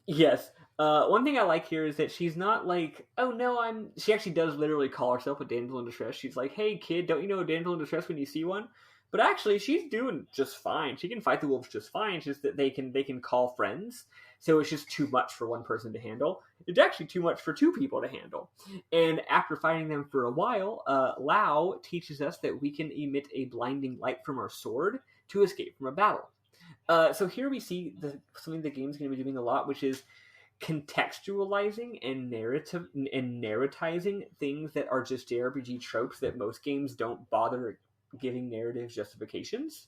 Yes. One thing I like here is that she's not like, oh no, she actually does literally call herself a damsel in distress. She's like, hey kid, don't you know a damsel in distress when you see one? But actually, she's doing just fine. She can fight the wolves just fine. It's just that they can call friends. So it's just too much for one person to handle. It's actually too much for two people to handle. And after fighting them for a while, Lao teaches us that we can emit a blinding light from our sword to escape from a battle. So here we see something the game's going to be doing a lot, which is contextualizing and narratizing things that are just JRPG tropes that most games don't bother giving narrative justifications.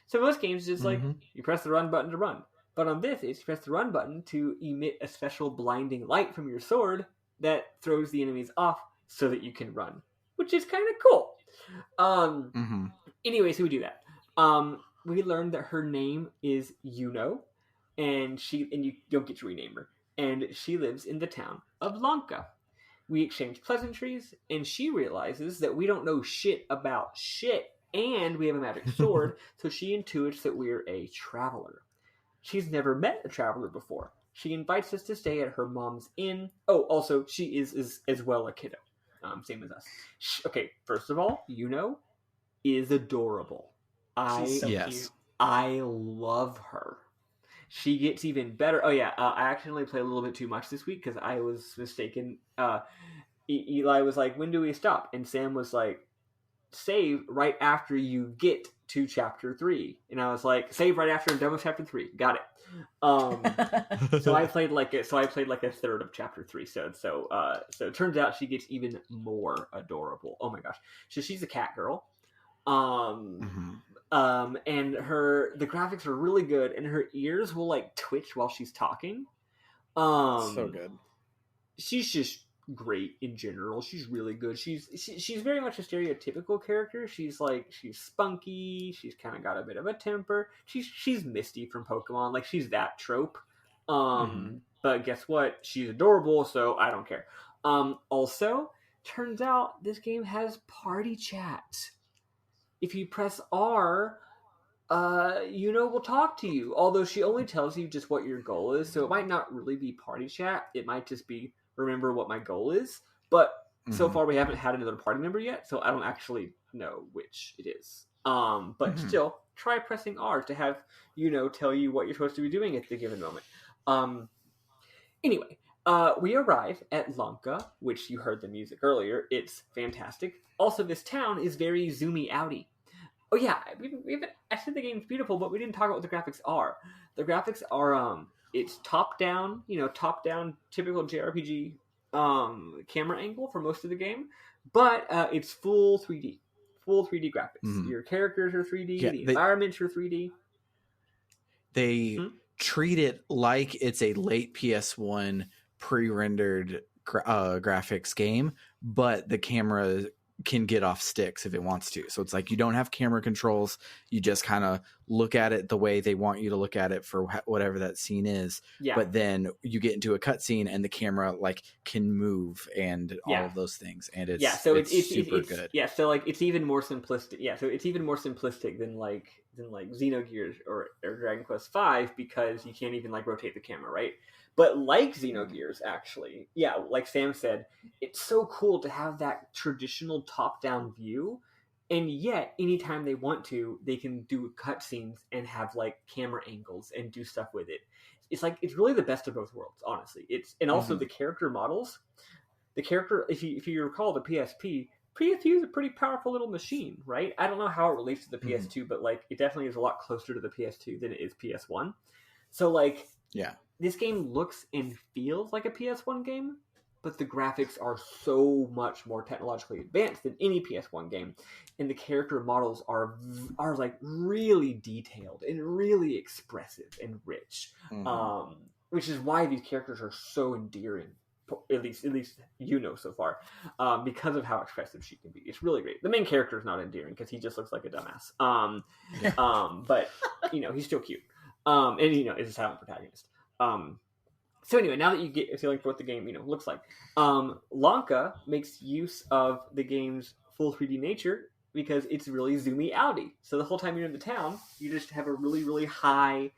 So most games just like, you press the run button to run. But on this, it's you press the run button to emit a special blinding light from your sword that throws the enemies off so that you can run, which is kind of cool. Anyway, so we do that. We learned that her name is Yuno, and you don't get to rename her, and she lives in the town of Lanka. We exchange pleasantries, and she realizes that we don't know shit about shit, and we have a magic sword, so she intuits that we're a traveler. She's never met a traveler before. She invites us to stay at her mom's inn. Oh, also, she is as well a kiddo. Same as us. Okay, first of all, Yuno is adorable. She's so cute. I love her. She gets even better. Oh yeah, I accidentally played a little bit too much this week because I was mistaken. Eli was like, when do we stop? And Sam was like, save right after you get to chapter 3. And I was like, save right after I'm done with chapter 3. Got it. So I played like a third of chapter 3. So it turns out she gets even more adorable. Oh my gosh. So she's a cat girl. And the graphics are really good, and her ears will like twitch while she's talking. So good. She's just great in general. She's really good. She's very much a stereotypical character. She's spunky. She's kind of got a bit of a temper. She's Misty from Pokemon. Like, she's that trope. But guess what? She's adorable, so I don't care. Also, turns out this game has party chat. If you press R, Yuno will talk to you. Although she only tells you just what your goal is, so it might not really be party chat. It might just be remember what my goal is. But so far we haven't had another party member yet, so I don't actually know which it is. But still, try pressing R to have Yuno tell you what you're supposed to be doing at the given moment. Anyway, we arrive at Lanka, which you heard the music earlier. It's fantastic. Also, this town is very zoomy outy. Oh yeah, I said the game's beautiful, but we didn't talk about what the graphics are. The graphics are, it's top down, typical JRPG camera angle for most of the game, but it's full 3D graphics. Your characters are 3D, the environments are 3D. They treat it like it's a late PS1 pre-rendered graphics game, but the camera can get off sticks if it wants to. So it's like you don't have camera controls. You just kind of look at it the way they want you to look at it for whatever that scene is. Yeah. But then you get into a cutscene and the camera like can move and all of those things. And it's super good. Yeah. So like it's even more simplistic. Yeah. So it's even more simplistic than like Xenogears or Dragon Quest V, because you can't even like rotate the camera, right? But like Xenogears, actually, yeah, like Sam said, it's so cool to have that traditional top-down view, and yet, anytime they want to, they can do cutscenes and have, like, camera angles and do stuff with it. It's like, it's really the best of both worlds, honestly. And also the character models. The character, if you recall the PSP is a pretty powerful little machine, right? I don't know how it relates to the PS2, but, like, it definitely is a lot closer to the PS2 than it is PS1. So, like... Yeah. This game looks and feels like a PS1 game, but the graphics are so much more technologically advanced than any PS1 game, and the character models are like really detailed and really expressive and rich. which is why these characters are so endearing. At least so far, because of how expressive she can be. It's really great. The main character is not endearing because he just looks like a dumbass. But he's still cute. And is a silent protagonist. So anyway, now that you get a feeling for what the game looks like, Lanka makes use of the game's full 3D nature because it's really zoomy outy. So the whole time you're in the town, you just have a really, really high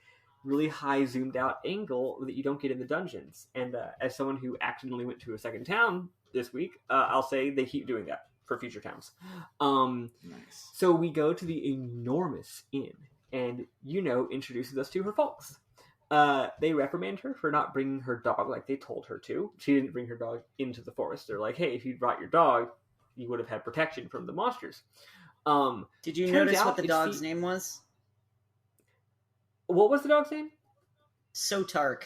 zoomed out angle that you don't get in the dungeons. And as someone who accidentally went to a second town this week, I'll say they keep doing that for future towns. Nice. So we go to the enormous inn, and introduces us to her folks. They reprimand her for not bringing her dog like they told her to. She didn't bring her dog into the forest. They're like, hey, if you brought your dog, you would have had protection from the monsters. Did you notice what the dog's name was? What was the dog's name? Sotark.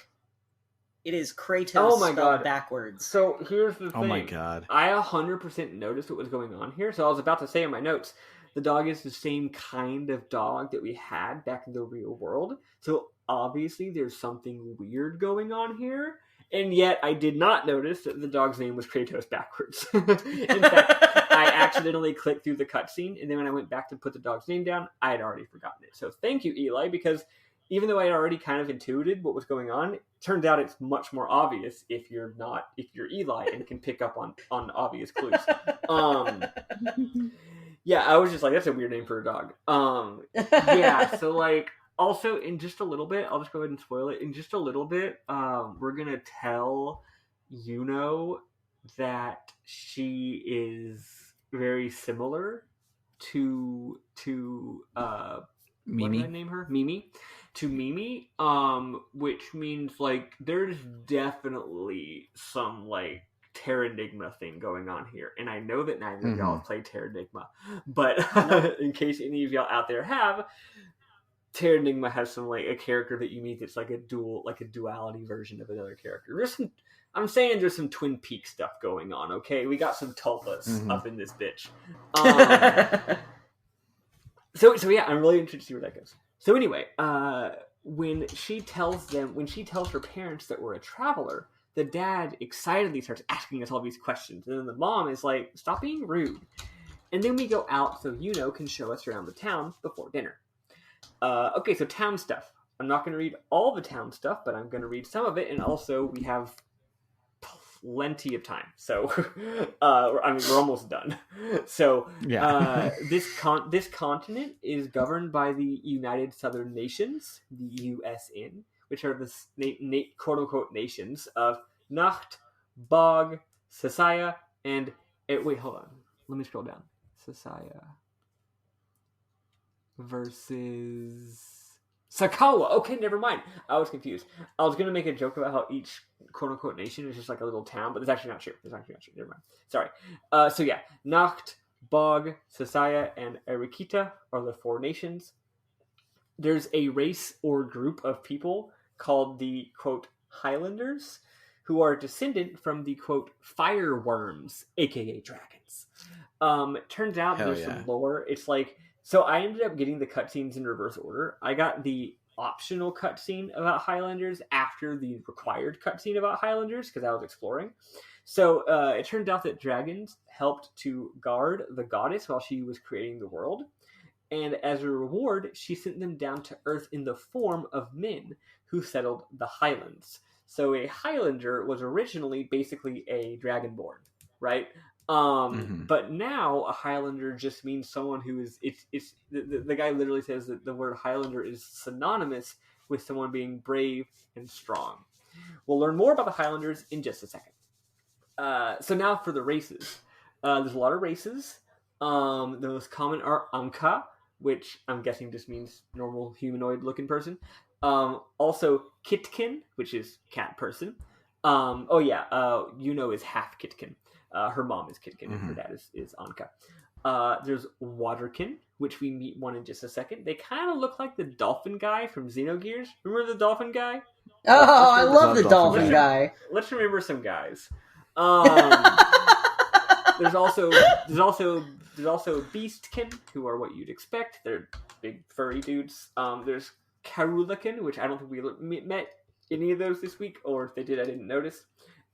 It is Kratos spelled backwards. So here's the thing. Oh my god. I 100% noticed what was going on here. So I was about to say in my notes, the dog is the same kind of dog that we had back in the real world. So obviously there's something weird going on here. And yet I did not notice that the dog's name was Kratos backwards. In fact, I accidentally clicked through the cutscene, and then when I went back to put the dog's name down, I had already forgotten it. So thank you, Eli, because even though I had already kind of intuited what was going on, it turns out it's much more obvious if you're Eli and can pick up on obvious clues. Yeah, I was just like, that's a weird name for a dog. So also in just a little bit, I'll just go ahead and spoil it. In just a little bit, we're gonna tell that she is very similar to Mimi. What did I name her? Mimi. To Mimi, which means there's definitely some Terranigma thing going on here, and I know that neither of y'all have played Terranigma, but in case any of y'all out there have, Terranigma has some a character that you meet that's a duality version of another character. I'm saying there's some Twin Peaks stuff going on. Okay, we got some tulpas up in this bitch. So yeah, I'm really interested to see where that goes. So anyway, when she tells her parents that we're a traveler, the dad excitedly starts asking us all these questions, and then the mom is like, "Stop being rude." And then we go out so can show us around the town before dinner. Okay, so town stuff. I'm not going to read all the town stuff, but I'm going to read some of it, and also we have plenty of time. So, we're almost done. So, this continent is governed by the United Southern Nations, the USN, which are the quote-unquote nations of Nacht, Bog, Sasaya, and... wait, hold on. Let me scroll down. Sasaya versus Sakawa. Okay, never mind. I was confused. I was going to make a joke about how each quote-unquote nation is just a little town, but it's actually not true. Never mind. Sorry. So yeah, Nacht, Bog, Sasaya, and Arikita are the four nations. There's a race or group of people called the, quote, Highlanders, who are descendant from the, quote, fireworms, aka dragons. It turns out there's some lore. It's so I ended up getting the cutscenes in reverse order. I got the optional cutscene about Highlanders after the required cutscene about Highlanders because I was exploring. So it turned out that dragons helped to guard the goddess while she was creating the world. And as a reward, she sent them down to Earth in the form of men who settled the Highlands. So a Highlander was originally basically a dragonborn, right? But now a Highlander just means someone who is the guy literally says that the word Highlander is synonymous with someone being brave and strong. We'll learn more about the Highlanders in just a second. So now for the races. There's a lot of races. The most common are Anka, which I'm guessing just means normal humanoid looking person. Also Kitkin, which is cat person. Is half Kitkin. Her mom is Kitkin, and her dad is Anka. There's Waterkin, which we meet one in just a second. They kind of look like the dolphin guy from Xenogears. Remember the dolphin guy? Oh, I love the dolphin guy. Let's remember some guys. There's also Beastkin, who are what you'd expect. They're big furry dudes. There's Karulakin, which I don't think we met any of those this week, or if they did, I didn't notice.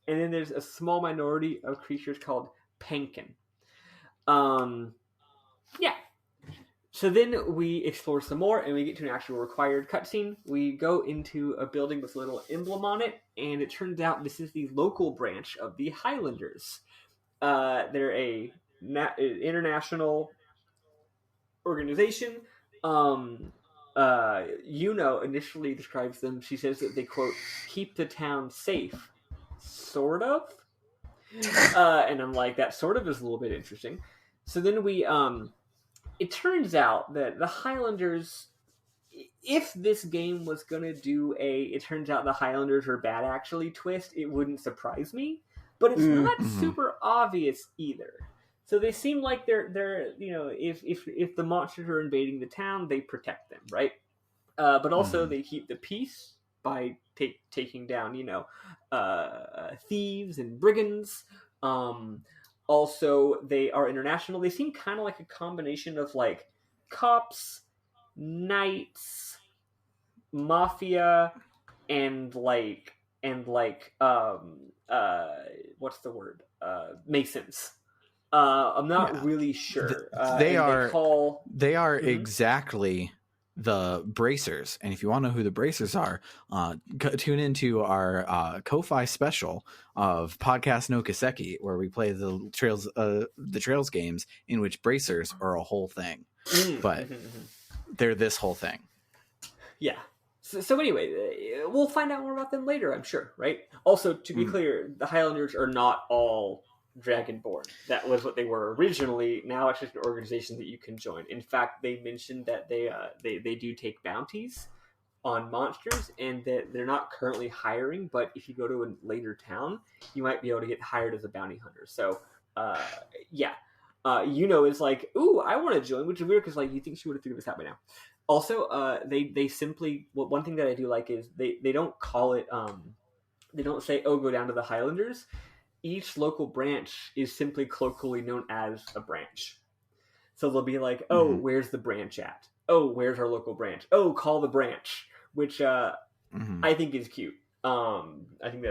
And then there's a small minority of creatures called Pankin. Yeah. So then we explore some more, and we get to an actual required cutscene. We go into a building with a little emblem on it, and it turns out this is the local branch of the Highlanders. They're a international organization. Initially describes them. She says that they, quote, keep the town safe. Sort of. And I'm like, that sort of is a little bit interesting. So then we, it turns out that the Highlanders, if this game was going to do it turns out the Highlanders are bad actually twist, it wouldn't surprise me. But it's not super obvious either. So they seem like they're if the monsters are invading the town, they protect them, right? But also they keep the peace by taking down, thieves and brigands. Also, they are international. They seem kind of like a combination of like cops, knights, mafia, and what's the word? Masons. I'm not really sure. They are exactly the Bracers, and if you want to know who the Bracers are, tune into our Ko-Fi special of Podcast no Kaseki, where we play the Trails games, in which Bracers are a whole thing, but they're this whole thing. Yeah. So anyway, we'll find out more about them later, I'm sure, right? Also, to be clear, the Highlanders are not all Dragonborn. That was what they were originally. Now it's just an organization that you can join. In fact, they mentioned that they do take bounties on monsters, and that they're not currently hiring, but if you go to a later town, you might be able to get hired as a bounty hunter. So is like, ooh, I want to join, which is weird because like you think she would have figured this out by now. Also, they simply, one thing that I do like is they don't call it they don't say, oh, go down to the Highlanders. Each local branch is simply colloquially known as a branch. So they'll be like, oh, where's the branch at? Oh, where's our local branch? Oh, call the branch, which I think is cute. I think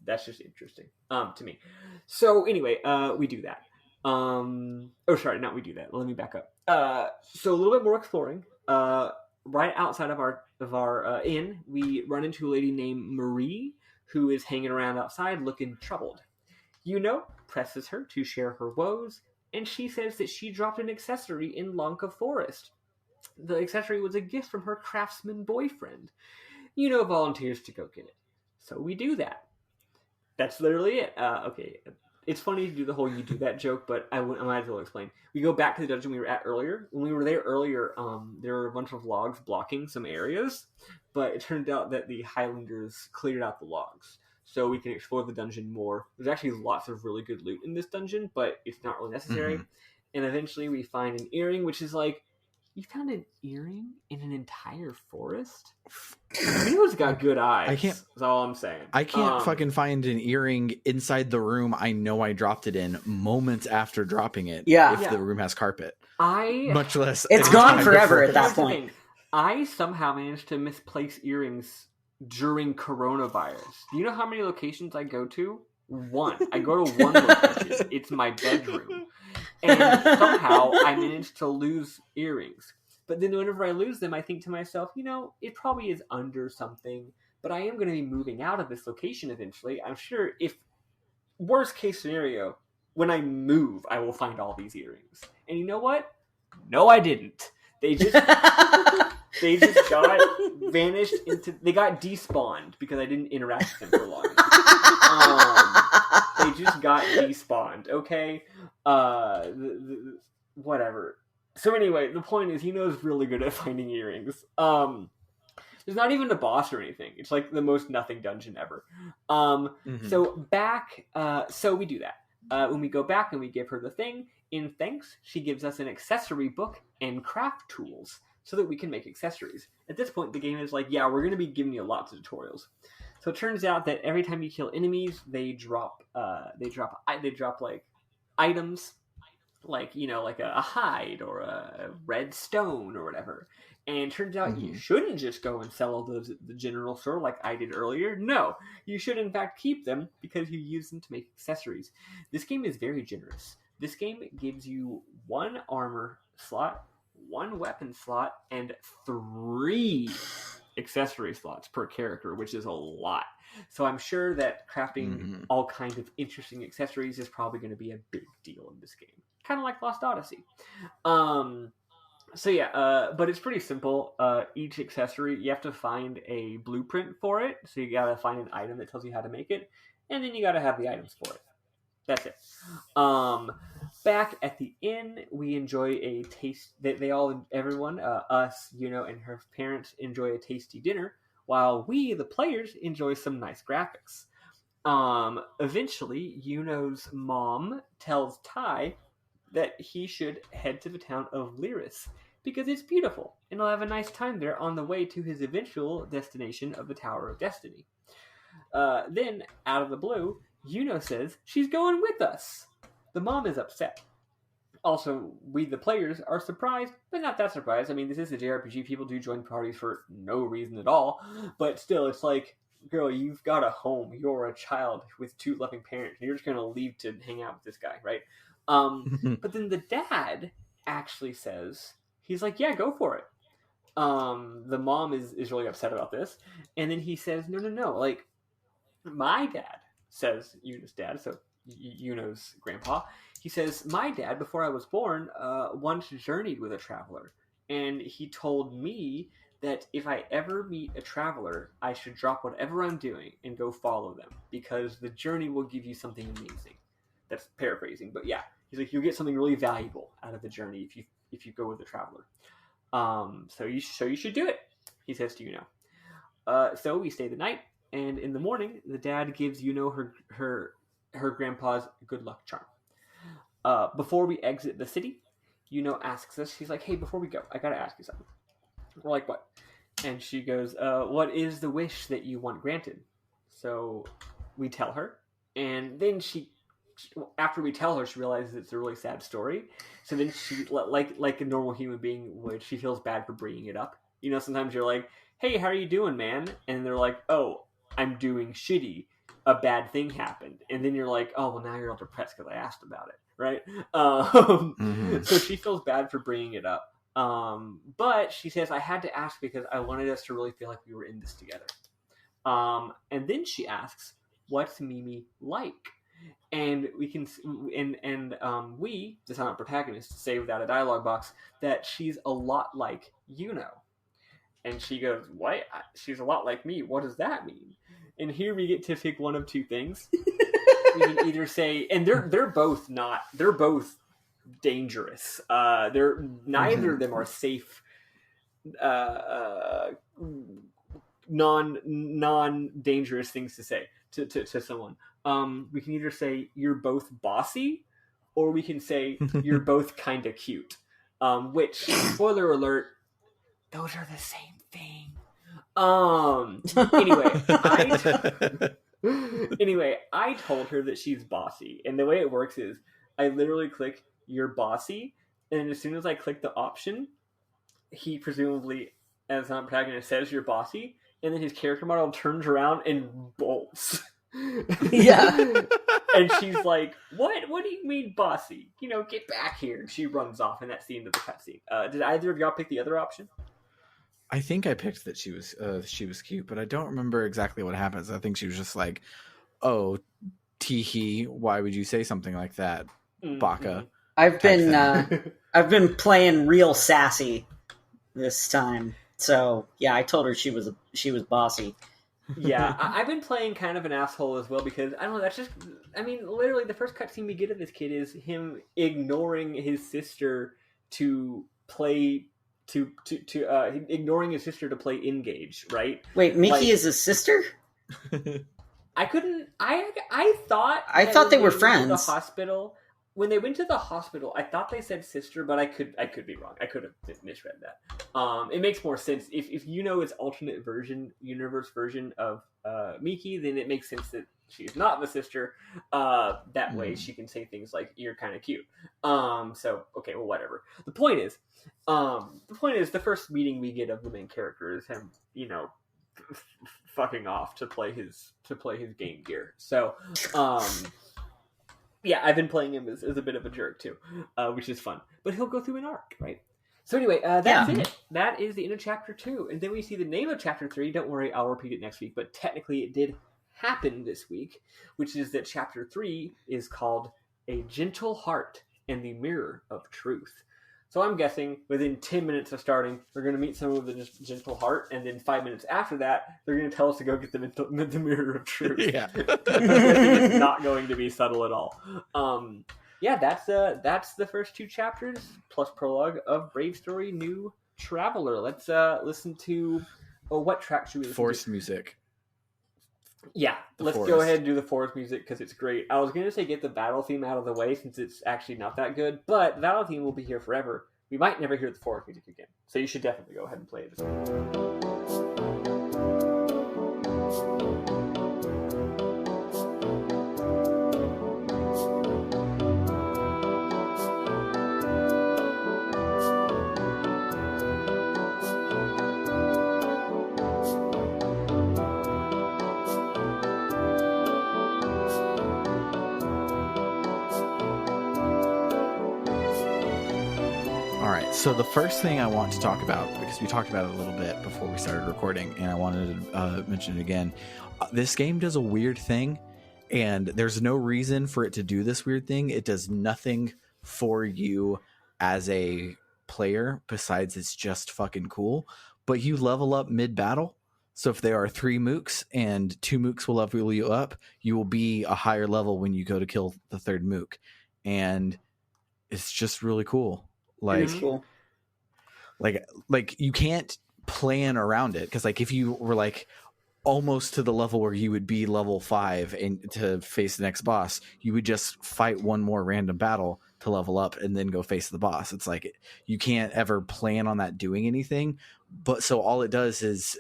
that's just interesting to me. So anyway, we do that. We do that. Let me back up. So a little bit more exploring. Right outside of our inn, we run into a lady named Marie, who is hanging around outside looking troubled. Presses her to share her woes, and she says that she dropped an accessory in Lanka Forest. The accessory was a gift from her craftsman boyfriend. Volunteers to go get it. So we do that. That's literally it. Okay, it's funny to do the whole you do that joke, but I might as well explain. We go back to the dungeon we were at earlier. When we were there earlier, there were a bunch of logs blocking some areas, but it turned out that the Highlanders cleared out the logs. So we can explore the dungeon more. There's actually lots of really good loot in this dungeon, but it's not really necessary. And eventually we find an earring, which is like, you found an earring in an entire forest? It's got good eyes. That's all I'm saying. I can't fucking find an earring inside the room I know I dropped it in moments after dropping it. If the room has carpet. Much less. It's gone forever at that point. I somehow managed to misplace earrings during coronavirus. Do you know how many locations I go to? One. I go to one location. It's my bedroom. And somehow I managed to lose earrings. But then whenever I lose them, I think to myself, it probably is under something, but I am going to be moving out of this location eventually. I'm sure if, worst case scenario, when I move, I will find all these earrings. And you know what? No, I didn't. They just got vanished they got despawned because I didn't interact with them for long. They just got despawned, okay? Whatever. So anyway, the point is, is really good at finding earrings. There's not even a boss or anything. It's like the most nothing dungeon ever. So we do that. When we go back and we give her the thing, in thanks, she gives us an accessory book and craft tools so that we can make accessories. At this point, the game is like, yeah, we're going to be giving you lots of tutorials. So it turns out that every time you kill enemies, they drop like items. like a hide or a red stone or whatever. And it turns out you Mhm. shouldn't just go and sell all those at the general store like I did earlier. No, you should in fact keep them because you use them to make accessories. This game is very generous. This game gives you 1 armor slot, 1 weapon slot, and 3 accessory slots per character, which is a lot. So I'm sure that crafting all kinds of interesting accessories is probably going to be a big deal in this game. Kind of like Lost Odyssey. So yeah, but it's pretty simple. Each accessory, you have to find a blueprint for it. So you gotta find an item that tells you how to make it, and then you gotta have the items for it. That's it. Back at the inn, we enjoy a taste. Everyone, us, and her parents enjoy a tasty dinner, while we, the players, enjoy some nice graphics. Eventually, Yuno's mom tells Ty that he should head to the town of Lyris because it's beautiful, and he'll have a nice time there on the way to his eventual destination of the Tower of Destiny. Then, out of the blue, Yuno says she's going with us. The mom is upset. Also, we, the players, are surprised, but not that surprised. I mean, this is a JRPG. People do join parties for no reason at all. But still, it's like, girl, you've got a home. You're a child with 2 loving parents. You're just going to leave to hang out with this guy, right? But then the dad actually says, he's like, yeah, go for it. The mom is really upset about this. And then he says, no. Like, my dad, says Yuno's dad, so Yuno's grandpa, he says, my dad, before I was born, once journeyed with a traveler. And he told me that if I ever meet a traveler, I should drop whatever I'm doing and go follow them, because the journey will give you something amazing. That's paraphrasing, but yeah, he's like, you'll get something really valuable out of the journey if you go with the traveler. So you should do it, he says to Yuno. So we stay the night, and in the morning, the dad gives Yuno her grandpa's good luck charm. Before we exit the city, Yuno asks us, she's like, hey, before we go, I gotta ask you something. We're like, what? And she goes, what is the wish that you want granted? So we tell her, and then after we tell her, she realizes it's a really sad story. So then she, like a normal human being would, she feels bad for bringing it up. Sometimes you're like, hey, how are you doing, man? And they're like, oh, I'm doing shitty. A bad thing happened. And then you're like, oh, well, now you're all depressed because I asked about it, right? So she feels bad for bringing it up. But she says, I had to ask because I wanted us to really feel like we were in this together. And then she asks, what's Mimi like? And we can, we, the silent protagonist, say without a dialogue box that she's a lot like Yuno. And she goes, what? She's a lot like me. What does that mean? And here we get to pick one of 2 things. We can either say, and they're both dangerous. Neither of them are safe, non-dangerous things to say to someone. We can either say you're both bossy, or we can say you're both kind of cute. Which, spoiler alert, those are the same thing. Anyway, I told her that she's bossy, and the way it works is I literally click you're bossy, and as soon as I click the option, he presumably, as an protagonist, says you're bossy, and then his character model turns around and bolts. Yeah. And she's like, what do you mean bossy? Get back here. And she runs off, and that's the end of the cutscene. Did either of y'all pick the other option? I think I picked that she was cute, but I don't remember exactly what happens. I think she was just like, oh, teehee, why would you say something like that, Baka? I've been playing real sassy this time. So yeah, I told her she was bossy. Yeah, I've been playing kind of an asshole as well, because I don't know, that's just, I mean, literally the first cutscene we get of this kid is him ignoring his sister to play ignoring his sister to play Engage, right? Wait, Miki is his sister? I thought they were friends. The hospital, when they went to the hospital, I thought they said sister, but I could be wrong. I could have misread that. It makes more sense if you know its alternate universe version of Miki, then it makes sense that she's not the sister. That way she can say things like "you're kind of cute." So okay, well, whatever. The point is, the first meeting we get of the main character is him, fucking off to play his Game Gear. So yeah, I've been playing him as a bit of a jerk too, which is fun. But he'll go through an arc, right? So anyway, that's it. That is the end of Chapter 2. And then we see the name of Chapter 3. Don't worry, I'll repeat it next week. But technically it did happen this week, which is that Chapter 3 is called A Gentle Heart and the Mirror of Truth. So I'm guessing within 10 minutes of starting, we're going to meet someone with a gentle heart, and then 5 minutes after that, they're going to tell us to go get the Mirror of Truth. Yeah. It's not going to be subtle at all. Yeah, that's the first 2 chapters, plus prologue of Brave Story New Traveler. Let's listen to... what track should we listen to? Forest music. Yeah, let's go ahead and do the forest music because it's great. I was going to say get the battle theme out of the way since it's actually not that good, but the battle theme will be here forever. We might never hear the forest music again, so you should definitely go ahead and play it. So the first thing I want to talk about, because we talked about it a little bit before we started recording, and I wanted to mention it again, this game does a weird thing, and there's no reason for it to do this weird thing. It does nothing for you as a player besides it's just fucking cool, but you level up mid-battle. So if there are 3 mooks and 2 mooks will level you up, you will be a higher level when you go to kill the 3rd mook. And it's just really cool. Like, cool. like you can't plan around it, because like if you were like almost to the level where you would be level 5 and to face the next boss, you would just fight one more random battle to level up and then go face the boss. It's like you can't ever plan on that doing anything, but so all it does is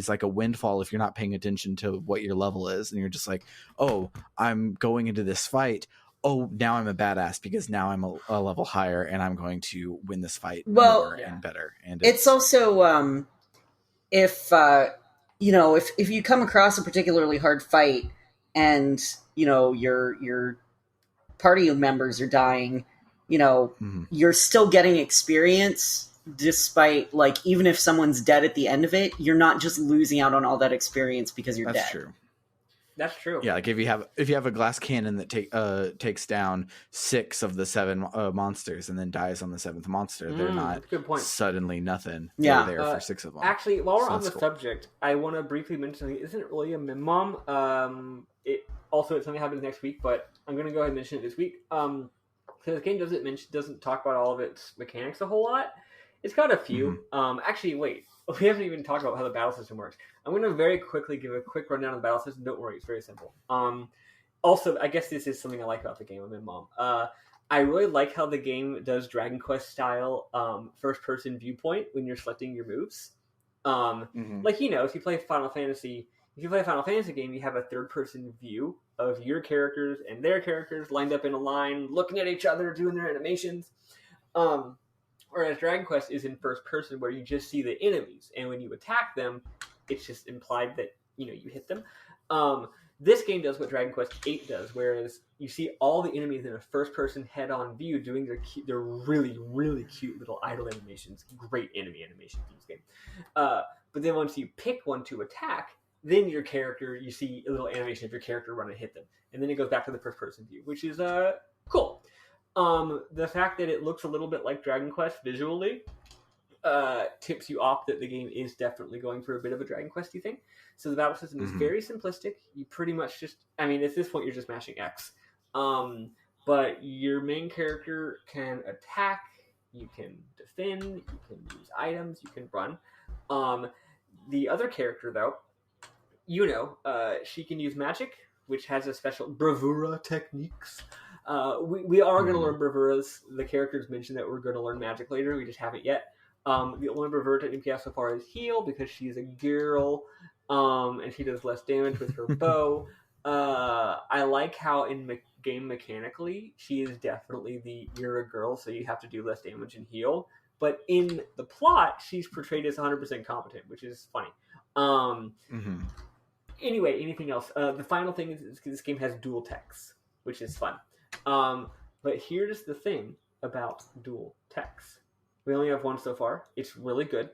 like a windfall if you're not paying attention to what your level is, and you're just like, oh, I'm going into this fight, oh, now I'm a badass because now I'm a level higher and I'm going to win this fight more and better. And it's also if you come across a particularly hard fight and your party members are dying, you're still getting experience despite, like, even if someone's dead at the end of it, you're not just losing out on all that experience because you're dead. That's true. That's true. Yeah, like if you have a glass cannon that takes down 6 of the 7 monsters and then dies on the 7th monster, they're not suddenly nothing. Yeah, they're there for 6 of them. Actually, while we're on the subject, I want to briefly mention something. Isn't it really a mem-mom? It's something that happens next week, but I'm going to go ahead and mention it this week. So the game doesn't talk about all of its mechanics a whole lot. It's got a few. Mm-hmm. Actually, wait. We haven't even talked about how the battle system works. I'm going to very quickly give a quick rundown of the battle system. Don't worry, it's very simple. Also, I guess this is something I like about the game. I'm in Mom. I really like how the game does Dragon Quest style first-person viewpoint when you're selecting your moves. Like, if you play a Final Fantasy game, you have a third-person view of your characters and their characters lined up in a line, looking at each other, doing their animations. Whereas Dragon Quest is in first person, where you just see the enemies, and when you attack them, it's just implied that you hit them. This game does what Dragon Quest VIII does, whereas you see all the enemies in a first person head-on view doing their really, really cute little idle animations. Great enemy animations in this game. But then once you pick one to attack, then you see a little animation of your character run and hit them, and then it goes back to the first person view, which is cool. The fact that it looks a little bit like Dragon Quest visually tips you off that the game is definitely going for a bit of a Dragon Quest-y thing. So the battle system is very simplistic. You pretty much at this point, you're just mashing X. But your main character can attack, you can defend, you can use items, you can run. The other character, though, she can use magic, which has a special bravura techniques. We are going to learn Bravura's. The characters mentioned that we're going to learn magic later. We just haven't yet. The only Bravura technique we have so far is heal because she's a girl, and she does less damage with her bow. I like how in game mechanically, she is definitely you're a girl, so you have to do less damage and heal. But in the plot, she's portrayed as 100% competent, which is funny. Anyway, anything else? The final thing is this game has dual techs, which is fun. But here's the thing about dual techs. We only have one so far. It's really good.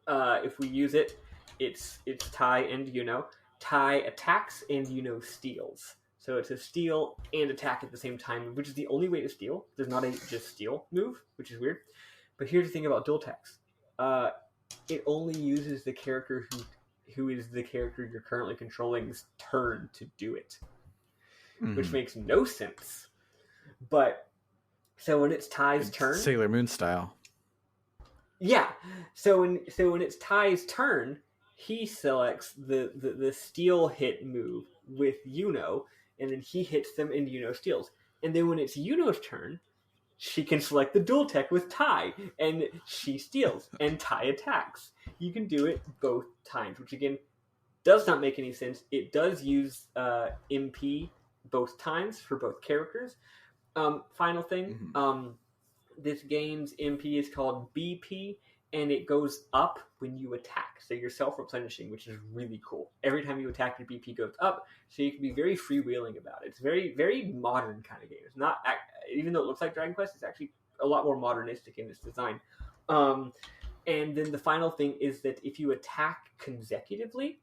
If we use it, it's Tai and Yuno. Tai attacks and Yuno steals. So it's a steal and attack at the same time, which is the only way to steal. There's not a just steal move, which is weird. But here's the thing about dual techs. It only uses the character who is the character you're currently controlling's turn to do it. Which makes no sense. But, so when it's Tai's turn... Sailor Moon style. Yeah. So when it's Tai's turn, he selects the steal hit move with Yuno, and then he hits them and Yuno steals. And then when it's Yuno's turn, she can select the dual tech with Tai, and she steals, and Tai attacks. You can do it both times, which again does not make any sense. It does use MP both times for both characters. Final thing, this game's MP is called BP, and it goes up when you attack. So you're self-replenishing, which is really cool. Every time you attack, your BP goes up, so you can be very freewheeling about it. It's very, very modern kind of game. It's not, even though it looks like Dragon Quest, it's actually a lot more modernistic in its design. And then the final thing is that if you attack consecutively,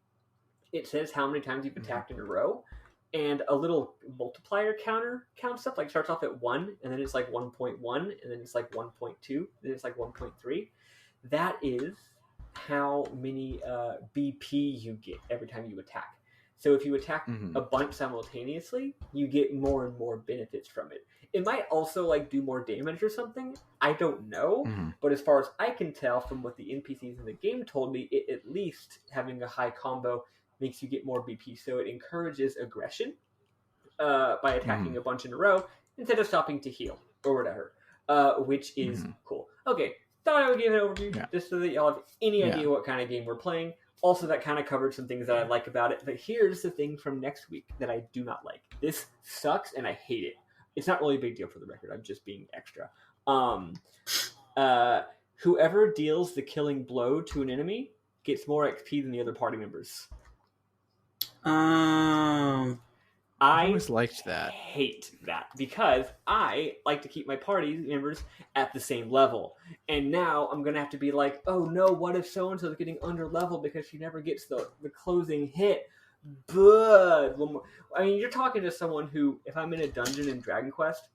it says how many times you've attacked in a row, and a little multiplier counter counts up, like starts off at 1, and then it's like 1.1, and then it's like 1.2, then it's like 1.3. That is how many BP you get every time you attack. So if you attack a bunch simultaneously, you get more and more benefits from it. It might also like do more damage or something. I don't know. But as far as I can tell from what the NPCs in the game told me, it at least having a high combo makes you get more BP. So it encourages aggression by attacking a bunch in a row instead of stopping to heal or whatever, which is cool. Okay, thought I would give an overview just so that y'all have any idea what kind of game we're playing. Also, that kind of covered some things that I like about it. But here's the thing from next week that I do not like. This sucks and I hate it. It's not really a big deal for the record. I'm just being extra. Whoever deals the killing blow to an enemy gets more XP than the other party members. I always liked that. Hate that because I like to keep my party members at the same level. And now I'm going to have to be like, oh no, what if so-and-so is getting under level because she never gets the closing hit? But, I mean, you're talking to someone who, if I'm in a dungeon in Dragon Quest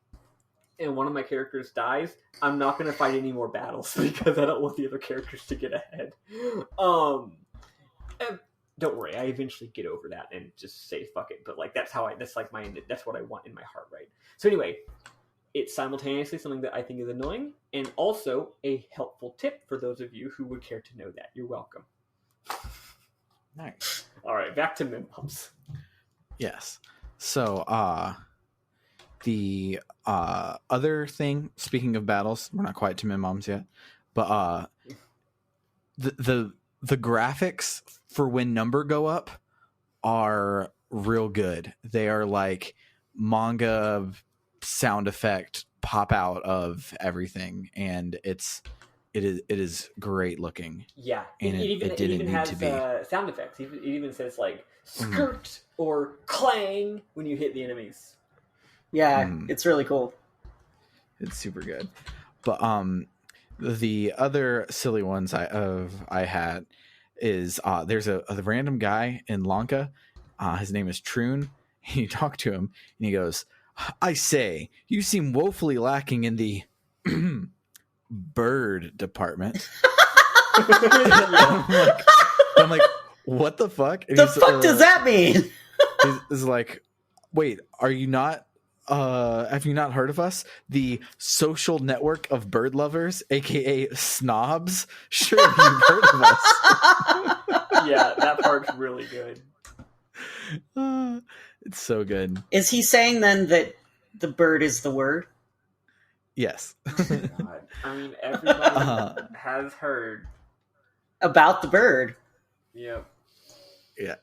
and one of my characters dies, I'm not going to fight any more battles because I don't want the other characters to get ahead. Don't worry, I eventually get over that and just say fuck it. But like that's what I want in my heart, right? So anyway, it's simultaneously something that I think is annoying and also a helpful tip for those of you who would care to know that. You're welcome. Nice. All right, back to Mim-Mums. Yes. So the other thing, speaking of battles, we're not quite to Mim-Mums yet, but the graphics for when number go up are real good. They are like manga sound effect pop out of everything, and it is great looking. Yeah, and it didn't need to be sound effects. It even says like skirt or clang when you hit the enemies. Yeah, it's really cool. It's super good. But the other silly ones I had is there's a random guy in Lanka. His name is Troon. And you talk to him and he goes, "I say, you seem woefully lacking in the bird department." I'm like, what the fuck? And the fuck does that mean? He's like, wait, are you not? Have you not heard of us? The social network of bird lovers, aka snobs? Sure, you've heard of us. Yeah, that part's really good. It's so good. Is he saying then that the bird is the word? Yes. God. I mean, everybody has heard about the bird. Yep. Yeah.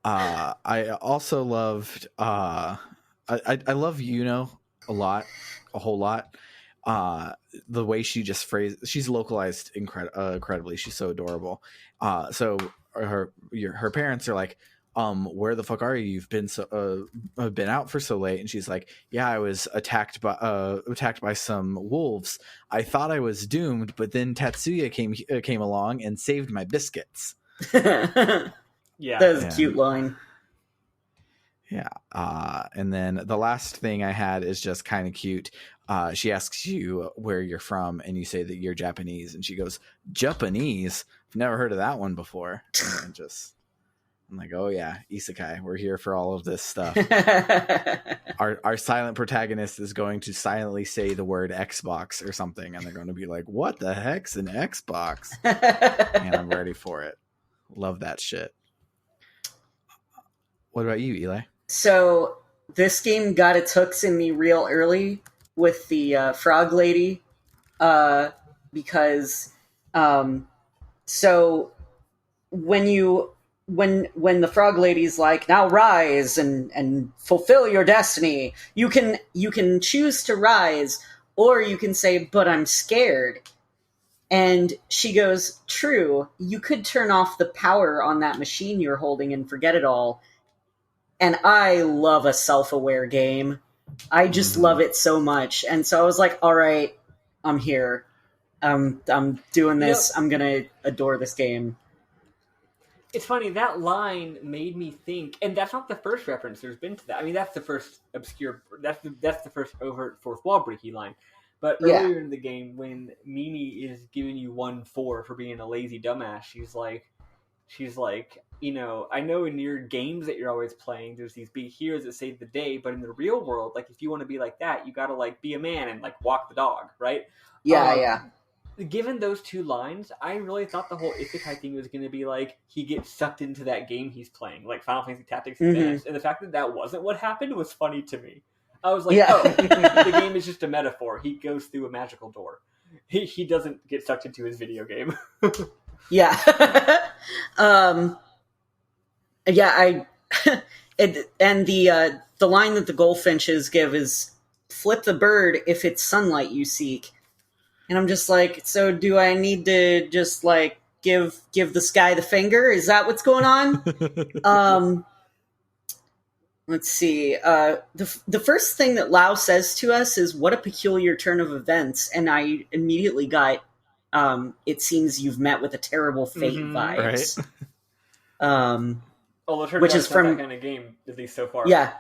I also loved I love a whole lot. The way she just phrased, she's localized incredibly. She's so adorable. So her parents are like, where the fuck are you? You've been out for so late. And she's like, yeah, I was attacked by some wolves. I thought I was doomed, but then Tatsuya came along and saved my biscuits. Yeah, that was a cute line. Yeah. And then the last thing I had is just kind of cute. She asks you where you're from, and you say that you're Japanese, and she goes, Japanese? I've never heard of that one before. And I'm like, oh yeah, isekai. We're here for all of this stuff. Our silent protagonist is going to silently say the word Xbox or something, and they're going to be like, what the heck's an Xbox? And I'm ready for it. Love that shit. What about you, Eli? So this game got its hooks in me real early with the frog lady, because so when the frog lady's like, now rise and fulfill your destiny, you can choose to rise, or you can say, but I'm scared. And she goes, true, you could turn off the power on that machine you're holding and forget it all. And I love a self-aware game. I just love it so much. And so I was like, all right, I'm here. I'm doing this. I'm going to adore this game. It's funny, that line made me think, and that's not the first reference there's been to that. I mean, that's the first obscure, that's the first overt fourth wall breaky line. But earlier in the game, when Mimi is giving you 1-4 for being a lazy dumbass, she's like, you know, I know in your games that you're always playing, there's these big heroes that save the day, but in the real world, like, if you want to be like that, you gotta, like, be a man and, like, walk the dog, right? Yeah. Given those two lines, I really thought the whole isekai thing was going to be like, he gets sucked into that game he's playing, like Final Fantasy Tactics Advance, and the fact that that wasn't what happened was funny to me. I was like, oh, the game is just a metaphor. He goes through a magical door. He doesn't get sucked into his video game. Yeah. And the line that the goldfinches give is, flip the bird if it's sunlight you seek. And I'm just like, so do I need to just, like, give the sky the finger? Is that what's going on? Let's see. The first thing that Lau says to us is, what a peculiar turn of events. And I immediately got, it seems you've met with a terrible fate vibes. Right? Which is from that kind of game, at least so far. Yeah.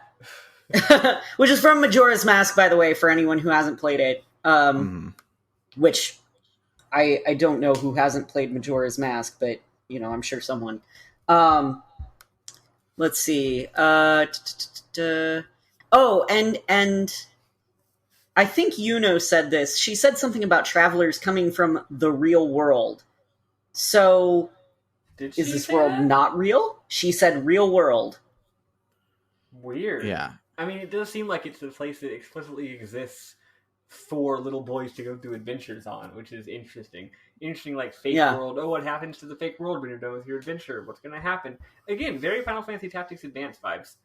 Which is from Majora's Mask, by the way, for anyone who hasn't played it. Which I don't know who hasn't played Majora's Mask, but, you know, I'm sure someone. Let's see. Oh, and I think Yuno said this. She said something about travelers coming from the real world. So, is this world not real? She said real world. Weird. Yeah. I mean, it does seem like it's a place that explicitly exists for little boys to go through adventures on, which is interesting. Interesting, like, fake world. Oh, what happens to the fake world when you're done with your adventure? What's going to happen? Again, very Final Fantasy Tactics Advance vibes.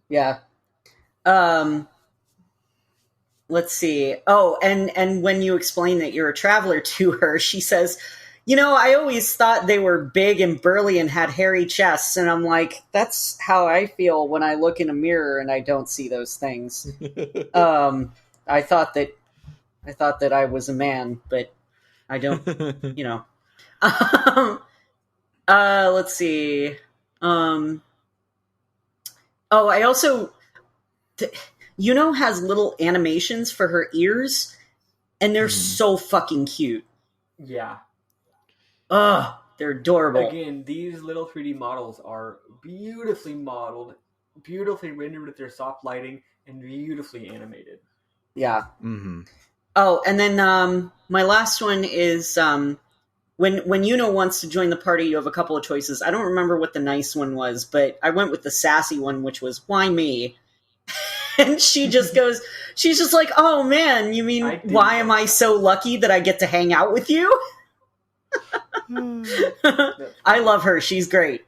Yeah. Let's see. Oh, and when you explain that you're a traveler to her, she says, you know, I always thought they were big and burly and had hairy chests, and I'm like, that's how I feel when I look in a mirror and I don't see those things. I thought that I was a man, but I don't, you know. Let's see. Oh, I also, Yuno has little animations for her ears, and they're so fucking cute. Yeah. Ugh, they're adorable. Again, these little 3D models are beautifully modeled, beautifully rendered with their soft lighting, and beautifully animated. Yeah. Oh, and then my last one is when Yuno wants to join the party, you have a couple of choices. I don't remember what the nice one was, but I went with the sassy one, which was, why me? And she just goes, she's just like, oh man, you mean, why am I so lucky that I get to hang out with you? I love her. She's great.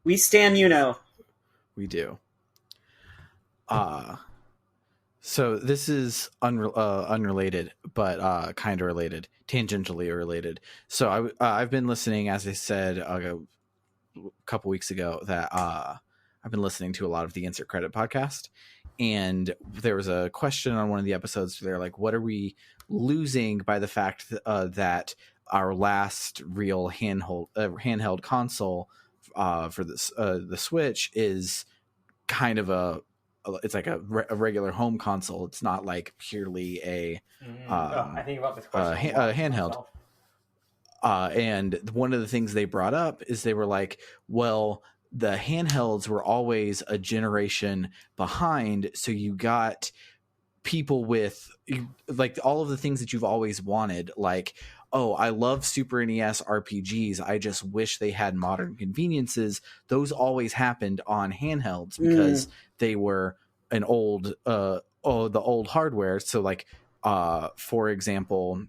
We stan Yuno. We do. So this is unrelated, but kind of related, tangentially related. So I've been listening, as I said a couple weeks ago, that I've been listening to a lot of the Insert Credit podcast, and there was a question on one of the episodes. They're like, "What are losing by the fact that our last real handheld console for this the Switch is kind of it's like a regular home console. It's not like purely I think about this question handheld." And one of the things they brought up is they were like, well, the handhelds were always a generation behind. So you got people with like all of the things that you've always wanted, like, oh, I love Super NES RPGs. I just wish they had modern conveniences. Those always happened on handhelds because they were an old, the old hardware. So like, for example,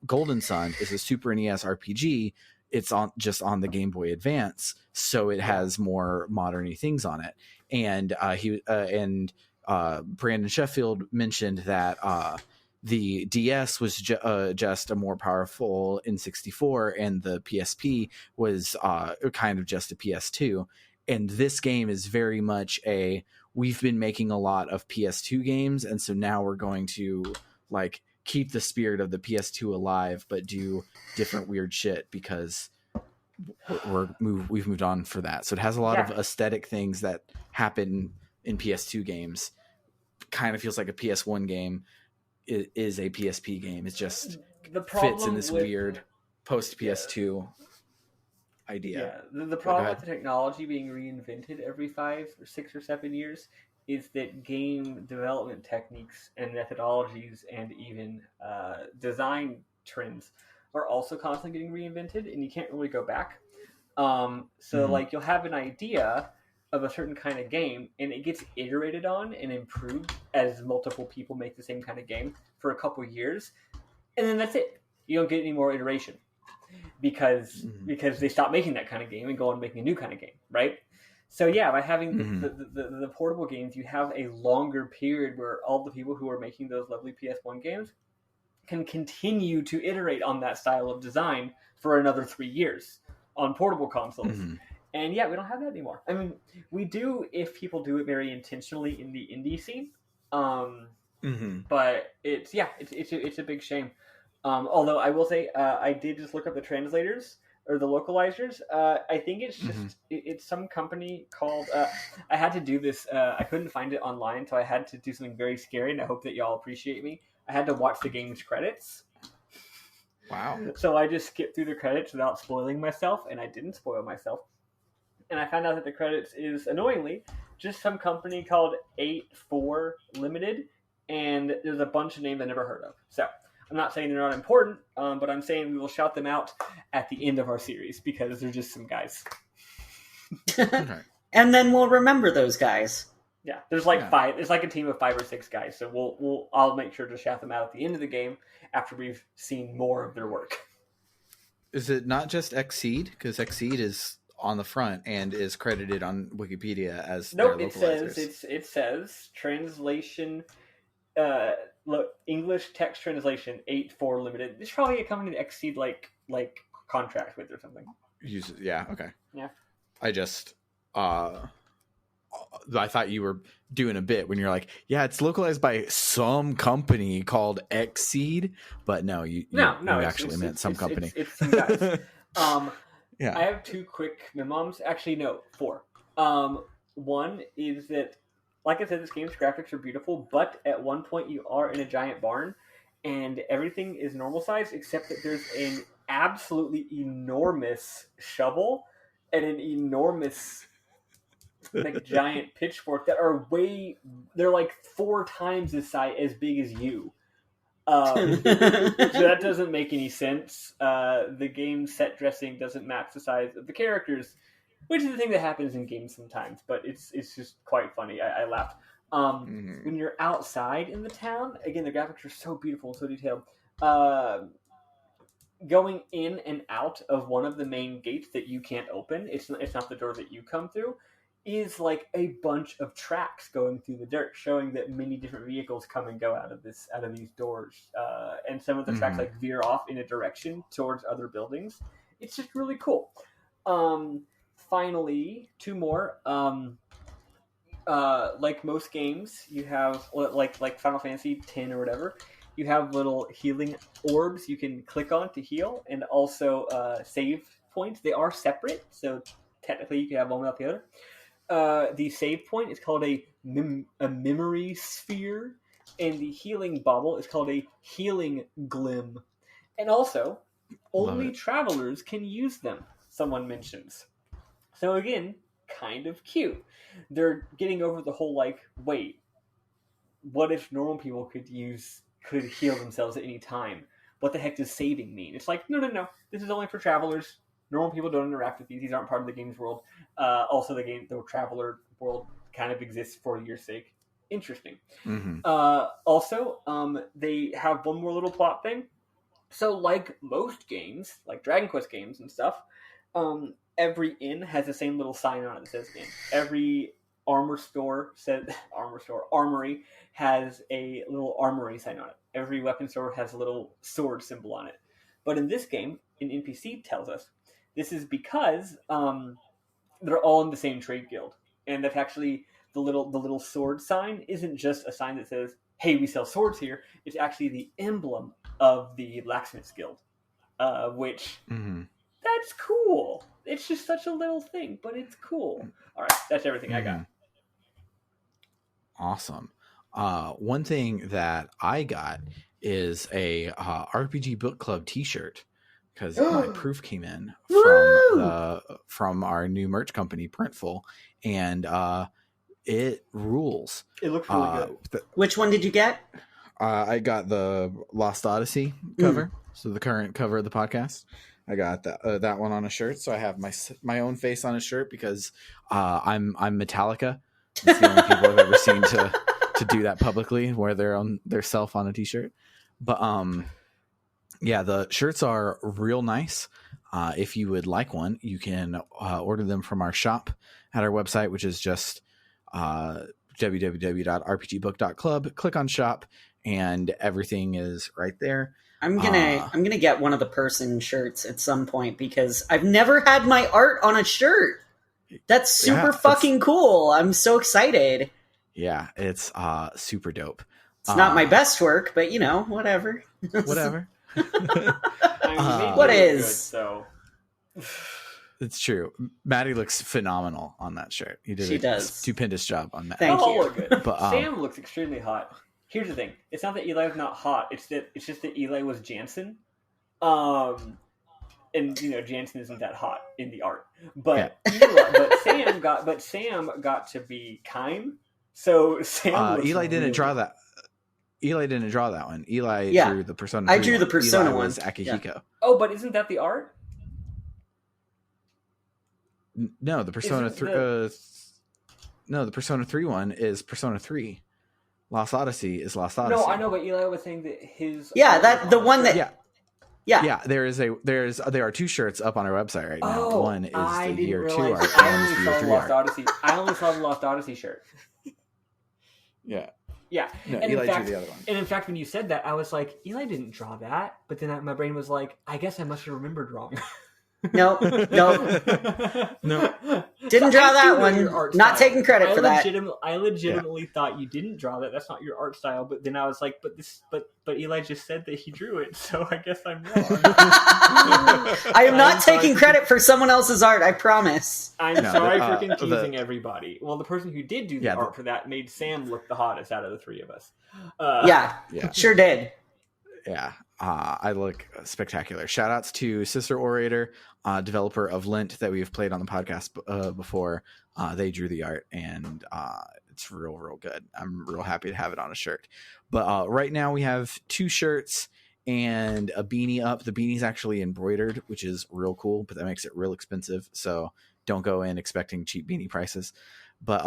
Golden Sun is a Super NES RPG. It's just on the Game Boy Advance, so it has more modern things on it. And Brandon Sheffield mentioned that the DS was just a more powerful N64, and the PSP was kind of just a PS2. And this game is very much we've been making a lot of PS2 games, and so now we're going to like keep the spirit of the PS2 alive, but do different weird shit because we've moved on for that. So it has a lot of aesthetic things that happen in PS2 games. Kind of feels like a PS1 game is a PSP game. It just fits in this weird post PS2 idea. Yeah, the problem with the technology being reinvented every 5 or 6 or 7 years is that game development techniques and methodologies and even design trends are also constantly getting reinvented, and you can't really go back. Like you'll have an idea of a certain kind of game, and it gets iterated on and improved as multiple people make the same kind of game for a couple years, and then that's it. You don't get any more iteration because they stop making that kind of game and go on making a new kind of game, right? So yeah, by having the portable games, you have a longer period where all the people who are making those lovely PS1 games can continue to iterate on that style of design for another 3 years on portable consoles. And yeah, we don't have that anymore. I mean, we do if people do it very intentionally in the indie scene. But it's a big shame. Although I will say, I did just look up the translators or the localizers. I think it's just it's some company called. I had to do this. I couldn't find it online, so I had to do something very scary, and I hope that y'all appreciate me. I had to watch the game's credits. Wow! So I just skipped through the credits without spoiling myself, and I didn't spoil myself. And I found out that the credits is annoyingly just some company called 84 Limited, and there's a bunch of names I never heard of. So I'm not saying they're not important, but I'm saying we will shout them out at the end of our series because they're just some guys. Okay. And then we'll remember those guys. Yeah, there's like 5. It's like a team of 5 or 6 guys. So I'll make sure to shout them out at the end of the game after we've seen more of their work. Is it not just Xseed? Because Xseed is on the front and is credited on Wikipedia as their localizers. It says translation. English text translation 84 Limited. This is probably a company that Xseed like contract with or something. Okay. Yeah. I just I thought you were doing a bit when you're like, yeah, it's localized by some company called Xseed, but no, you actually meant some company. It's some guys. I have 2 quick memoms. Actually, no, 4. One is that, like I said, this game's graphics are beautiful, but at one point you are in a giant barn, and everything is normal size except that there's an absolutely enormous shovel and an enormous giant pitchfork that are they're like 4 times as big as you. So that doesn't make any sense. The game set dressing doesn't match the size of the characters, which is the thing that happens in games sometimes. But it's just quite funny. I laughed. When you're outside in the town, again, the graphics are so beautiful and so detailed. Going in and out of one of the main gates that you can't open, it's not the door that you come through, is like a bunch of tracks going through the dirt, showing that many different vehicles come and go out of these doors. And some of the tracks like veer off in a direction towards other buildings. It's just really cool. Finally, two more. Like most games, you have like Final Fantasy X or whatever. You have little healing orbs you can click on to heal, and also save points. They are separate, so technically you can have one without the other. The save point is called a memory sphere, and the healing bauble is called a healing glim. And also, only travelers can use them, someone mentions. So again, kind of cute. They're getting over the whole, like, wait, what if normal people could heal themselves at any time? What the heck does saving mean? It's like, no. This is only for travelers. Normal people don't interact with these. These aren't part of the game's world. Also, the traveler world kind of exists for your sake. Interesting. Also, they have one more little plot thing. So, like most games, like Dragon Quest games and stuff, every inn has the same little sign on it that says inn. Every armory has a little armory sign on it. Every weapon store has a little sword symbol on it. But in this game, an NPC tells us this is because they're all in the same trade guild, and that actually the little sword sign isn't just a sign that says, "Hey, we sell swords here." It's actually the emblem of the Blacksmiths Guild, which that's cool. It's just such a little thing, but it's cool. All right, that's everything I got. Awesome. One thing that I got is a RPG Book Club T-shirt, because my proof came in from our new merch company, Printful, and it rules. It looks really good. Which one did you get? I got the Lost Odyssey cover, so the current cover of the podcast. I got that one on a shirt, so I have my own face on a shirt because I'm Metallica. It's the only people I've ever seen to do that publicly, wear their self on a T-shirt. But yeah, the shirts are real nice. If you would like one, you can order them from our shop at our website, which is just www.rpgbook.club. Click on shop, and everything is right there. I'm gonna get one of the person shirts at some point because I've never had my art on a shirt. That's super fucking cool. I'm so excited. Yeah, it's super dope. It's not my best work, but whatever. Whatever. What is? Good, so. It's true. Maddy looks phenomenal on that shirt. He did a stupendous job on that. Thank you. Look good. But, Sam looks extremely hot. Here's the thing. It's not that Eli's not hot. It's just that Eli was Jansen. And Jansen isn't that hot in the art. But Sam got to be Kime. So Sam Eli didn't draw that. Eli didn't draw that one. Eli drew the Persona 3 I drew the Persona one. Was Akihiko. Yeah. Oh, but isn't that the art? No, the Persona 3 the Persona 3 one is Persona 3. Lost Odyssey is Lost Odyssey. No, I know, but Eli was saying that his Yeah, there are two shirts up on our website right now. One is the year 2 art, I one is the year 3 art. I only saw the Lost Odyssey shirt. Yeah. Yeah. No, and Eli drew the other one. And in fact, when you said that, I was like, Eli didn't draw that. But then my brain was like, I guess I must have remembered wrong. No. Didn't draw that one. Not taking credit for that. I legitimately thought you didn't draw that. That's not your art style. But then I was like, but Eli just said that he drew it, so I guess I'm wrong. I am not taking credit for someone else's art. I promise. I'm sorry for confusing everybody. Well, the person who did do the art for that made Sam look the hottest out of the three of us. Sure did. Yeah. I look spectacular. Shout outs to Sister Orator, developer of Lint that we've played on the podcast before. They drew the art, and It's real good. I'm real happy to have it on a shirt. But right now we have 2 shirts and a beanie up. The beanie's actually embroidered, which is real cool, but that makes it real expensive. So don't go in expecting cheap beanie prices. But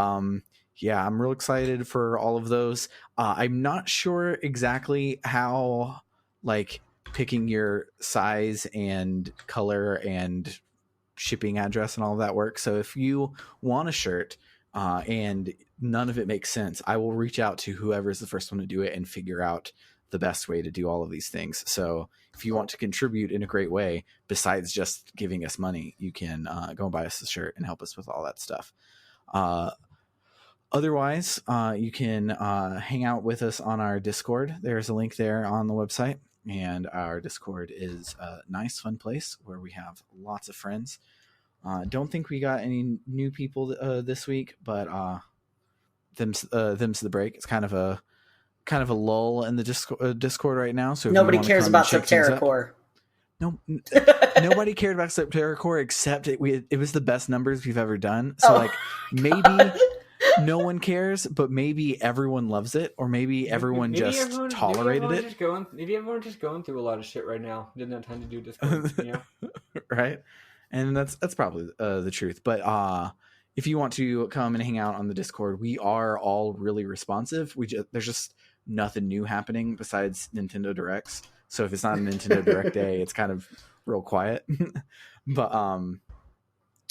yeah, I'm real excited for all of those. I'm not sure exactly how like picking your size and color and shipping address and all of that works. So if you want a shirt and none of it makes sense, I will reach out to whoever's the first one to do it and figure out the best way to do all of these things. So if you want to contribute in a great way, besides just giving us money, you can go and buy us a shirt and help us with all that stuff. Otherwise, you can hang out with us on our Discord. There's a link there on the website. And our Discord is a nice, fun place where we have lots of friends. Don't think we got any new people this week, but them's the break. It's kind of a lull in the Discord right now. So nobody cares about Subterra Core. No, nobody cared about Subterra Core except it was the best numbers we've ever done. So maybe no one cares, but maybe everyone loves it, or maybe everyone tolerated it. Maybe everyone's just going through a lot of shit right now. Didn't have time to do Discord, right? And that's probably the truth. But if you want to come and hang out on the Discord, we are all really responsive. There's just nothing new happening besides Nintendo Directs. So if it's not a Nintendo Direct day, it's kind of real quiet. But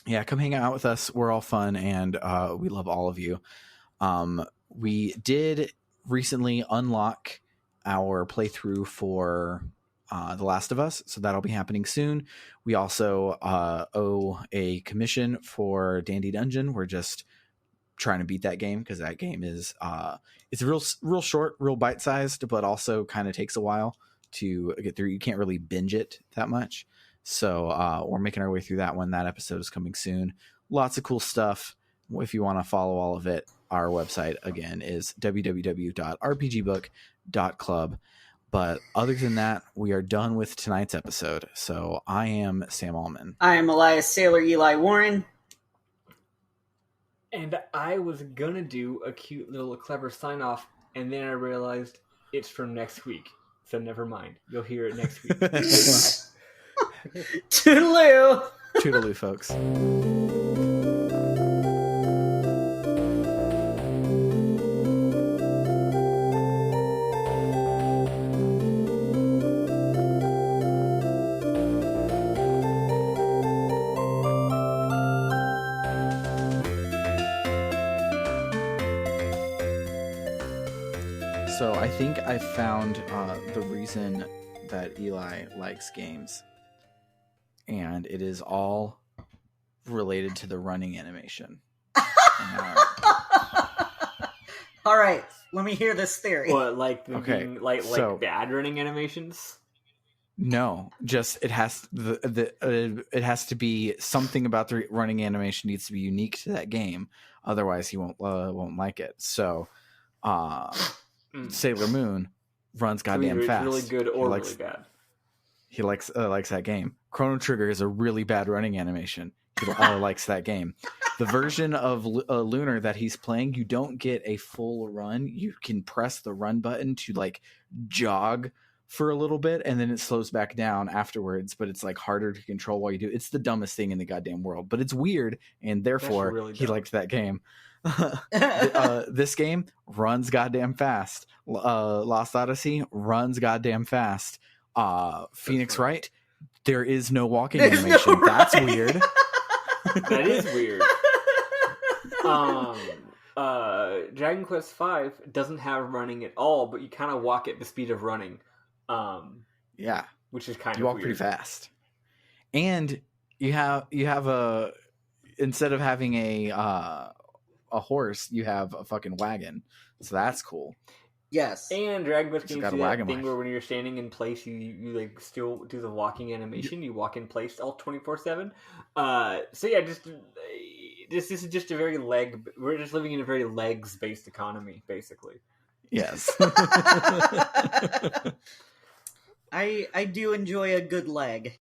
yeah, come hang out with us. We're all fun, and we love all of you. We did recently unlock our playthrough for The Last of Us, so that'll be happening soon. We also owe a commission for Dandy Dungeon. We're just trying to beat that game because that game is it's real short, real bite-sized, but also kind of takes a while to get through. You can't really binge it that much. So we're making our way through that one. That episode is coming soon. Lots of cool stuff. If you want to follow all of it, our website, again, is www.rpgbook.club. But other than that, we are done with tonight's episode. So I am Sam Allman. I am Elias Sailor Eli Warren. And I was going to do a cute little clever sign-off, and then I realized it's from next week. So never mind. You'll hear it next week. Toodaloo! Toodaloo, folks. So I think I found the reason that Eli likes games. And it is all related to the running animation. All right, let me hear this theory. What, like bad running animations? No, just it has it has to be something about the running animation needs to be unique to that game. Otherwise, he won't like it. So, Sailor Moon runs goddamn fast. Really good or really bad. He likes that game. Chrono Trigger is a really bad running animation. He likes that game. The version of Lunar that he's playing, you don't get a full run. You can press the run button to like jog for a little bit, and then it slows back down afterwards. But it's like harder to control while you do. It's the dumbest thing in the goddamn world, but it's weird, and therefore really he liked that game. This game runs goddamn fast. Lost Odyssey runs goddamn fast. Phoenix Wright, there is no walking animation. That's weird. That is weird. Dragon Quest V doesn't have running at all, but you kind of walk at the speed of running. Yeah, which is kind of you walk weird. pretty fast, and you have a instead of having a horse, you have a fucking wagon. So that's cool. Yes. And Dragon Quest games do that thing where when you're standing in place, you like still do the walking animation. You walk in place all 24/7. So yeah, this is just a very we're just living in a very legs-based economy, basically. Yes. I do enjoy a good leg.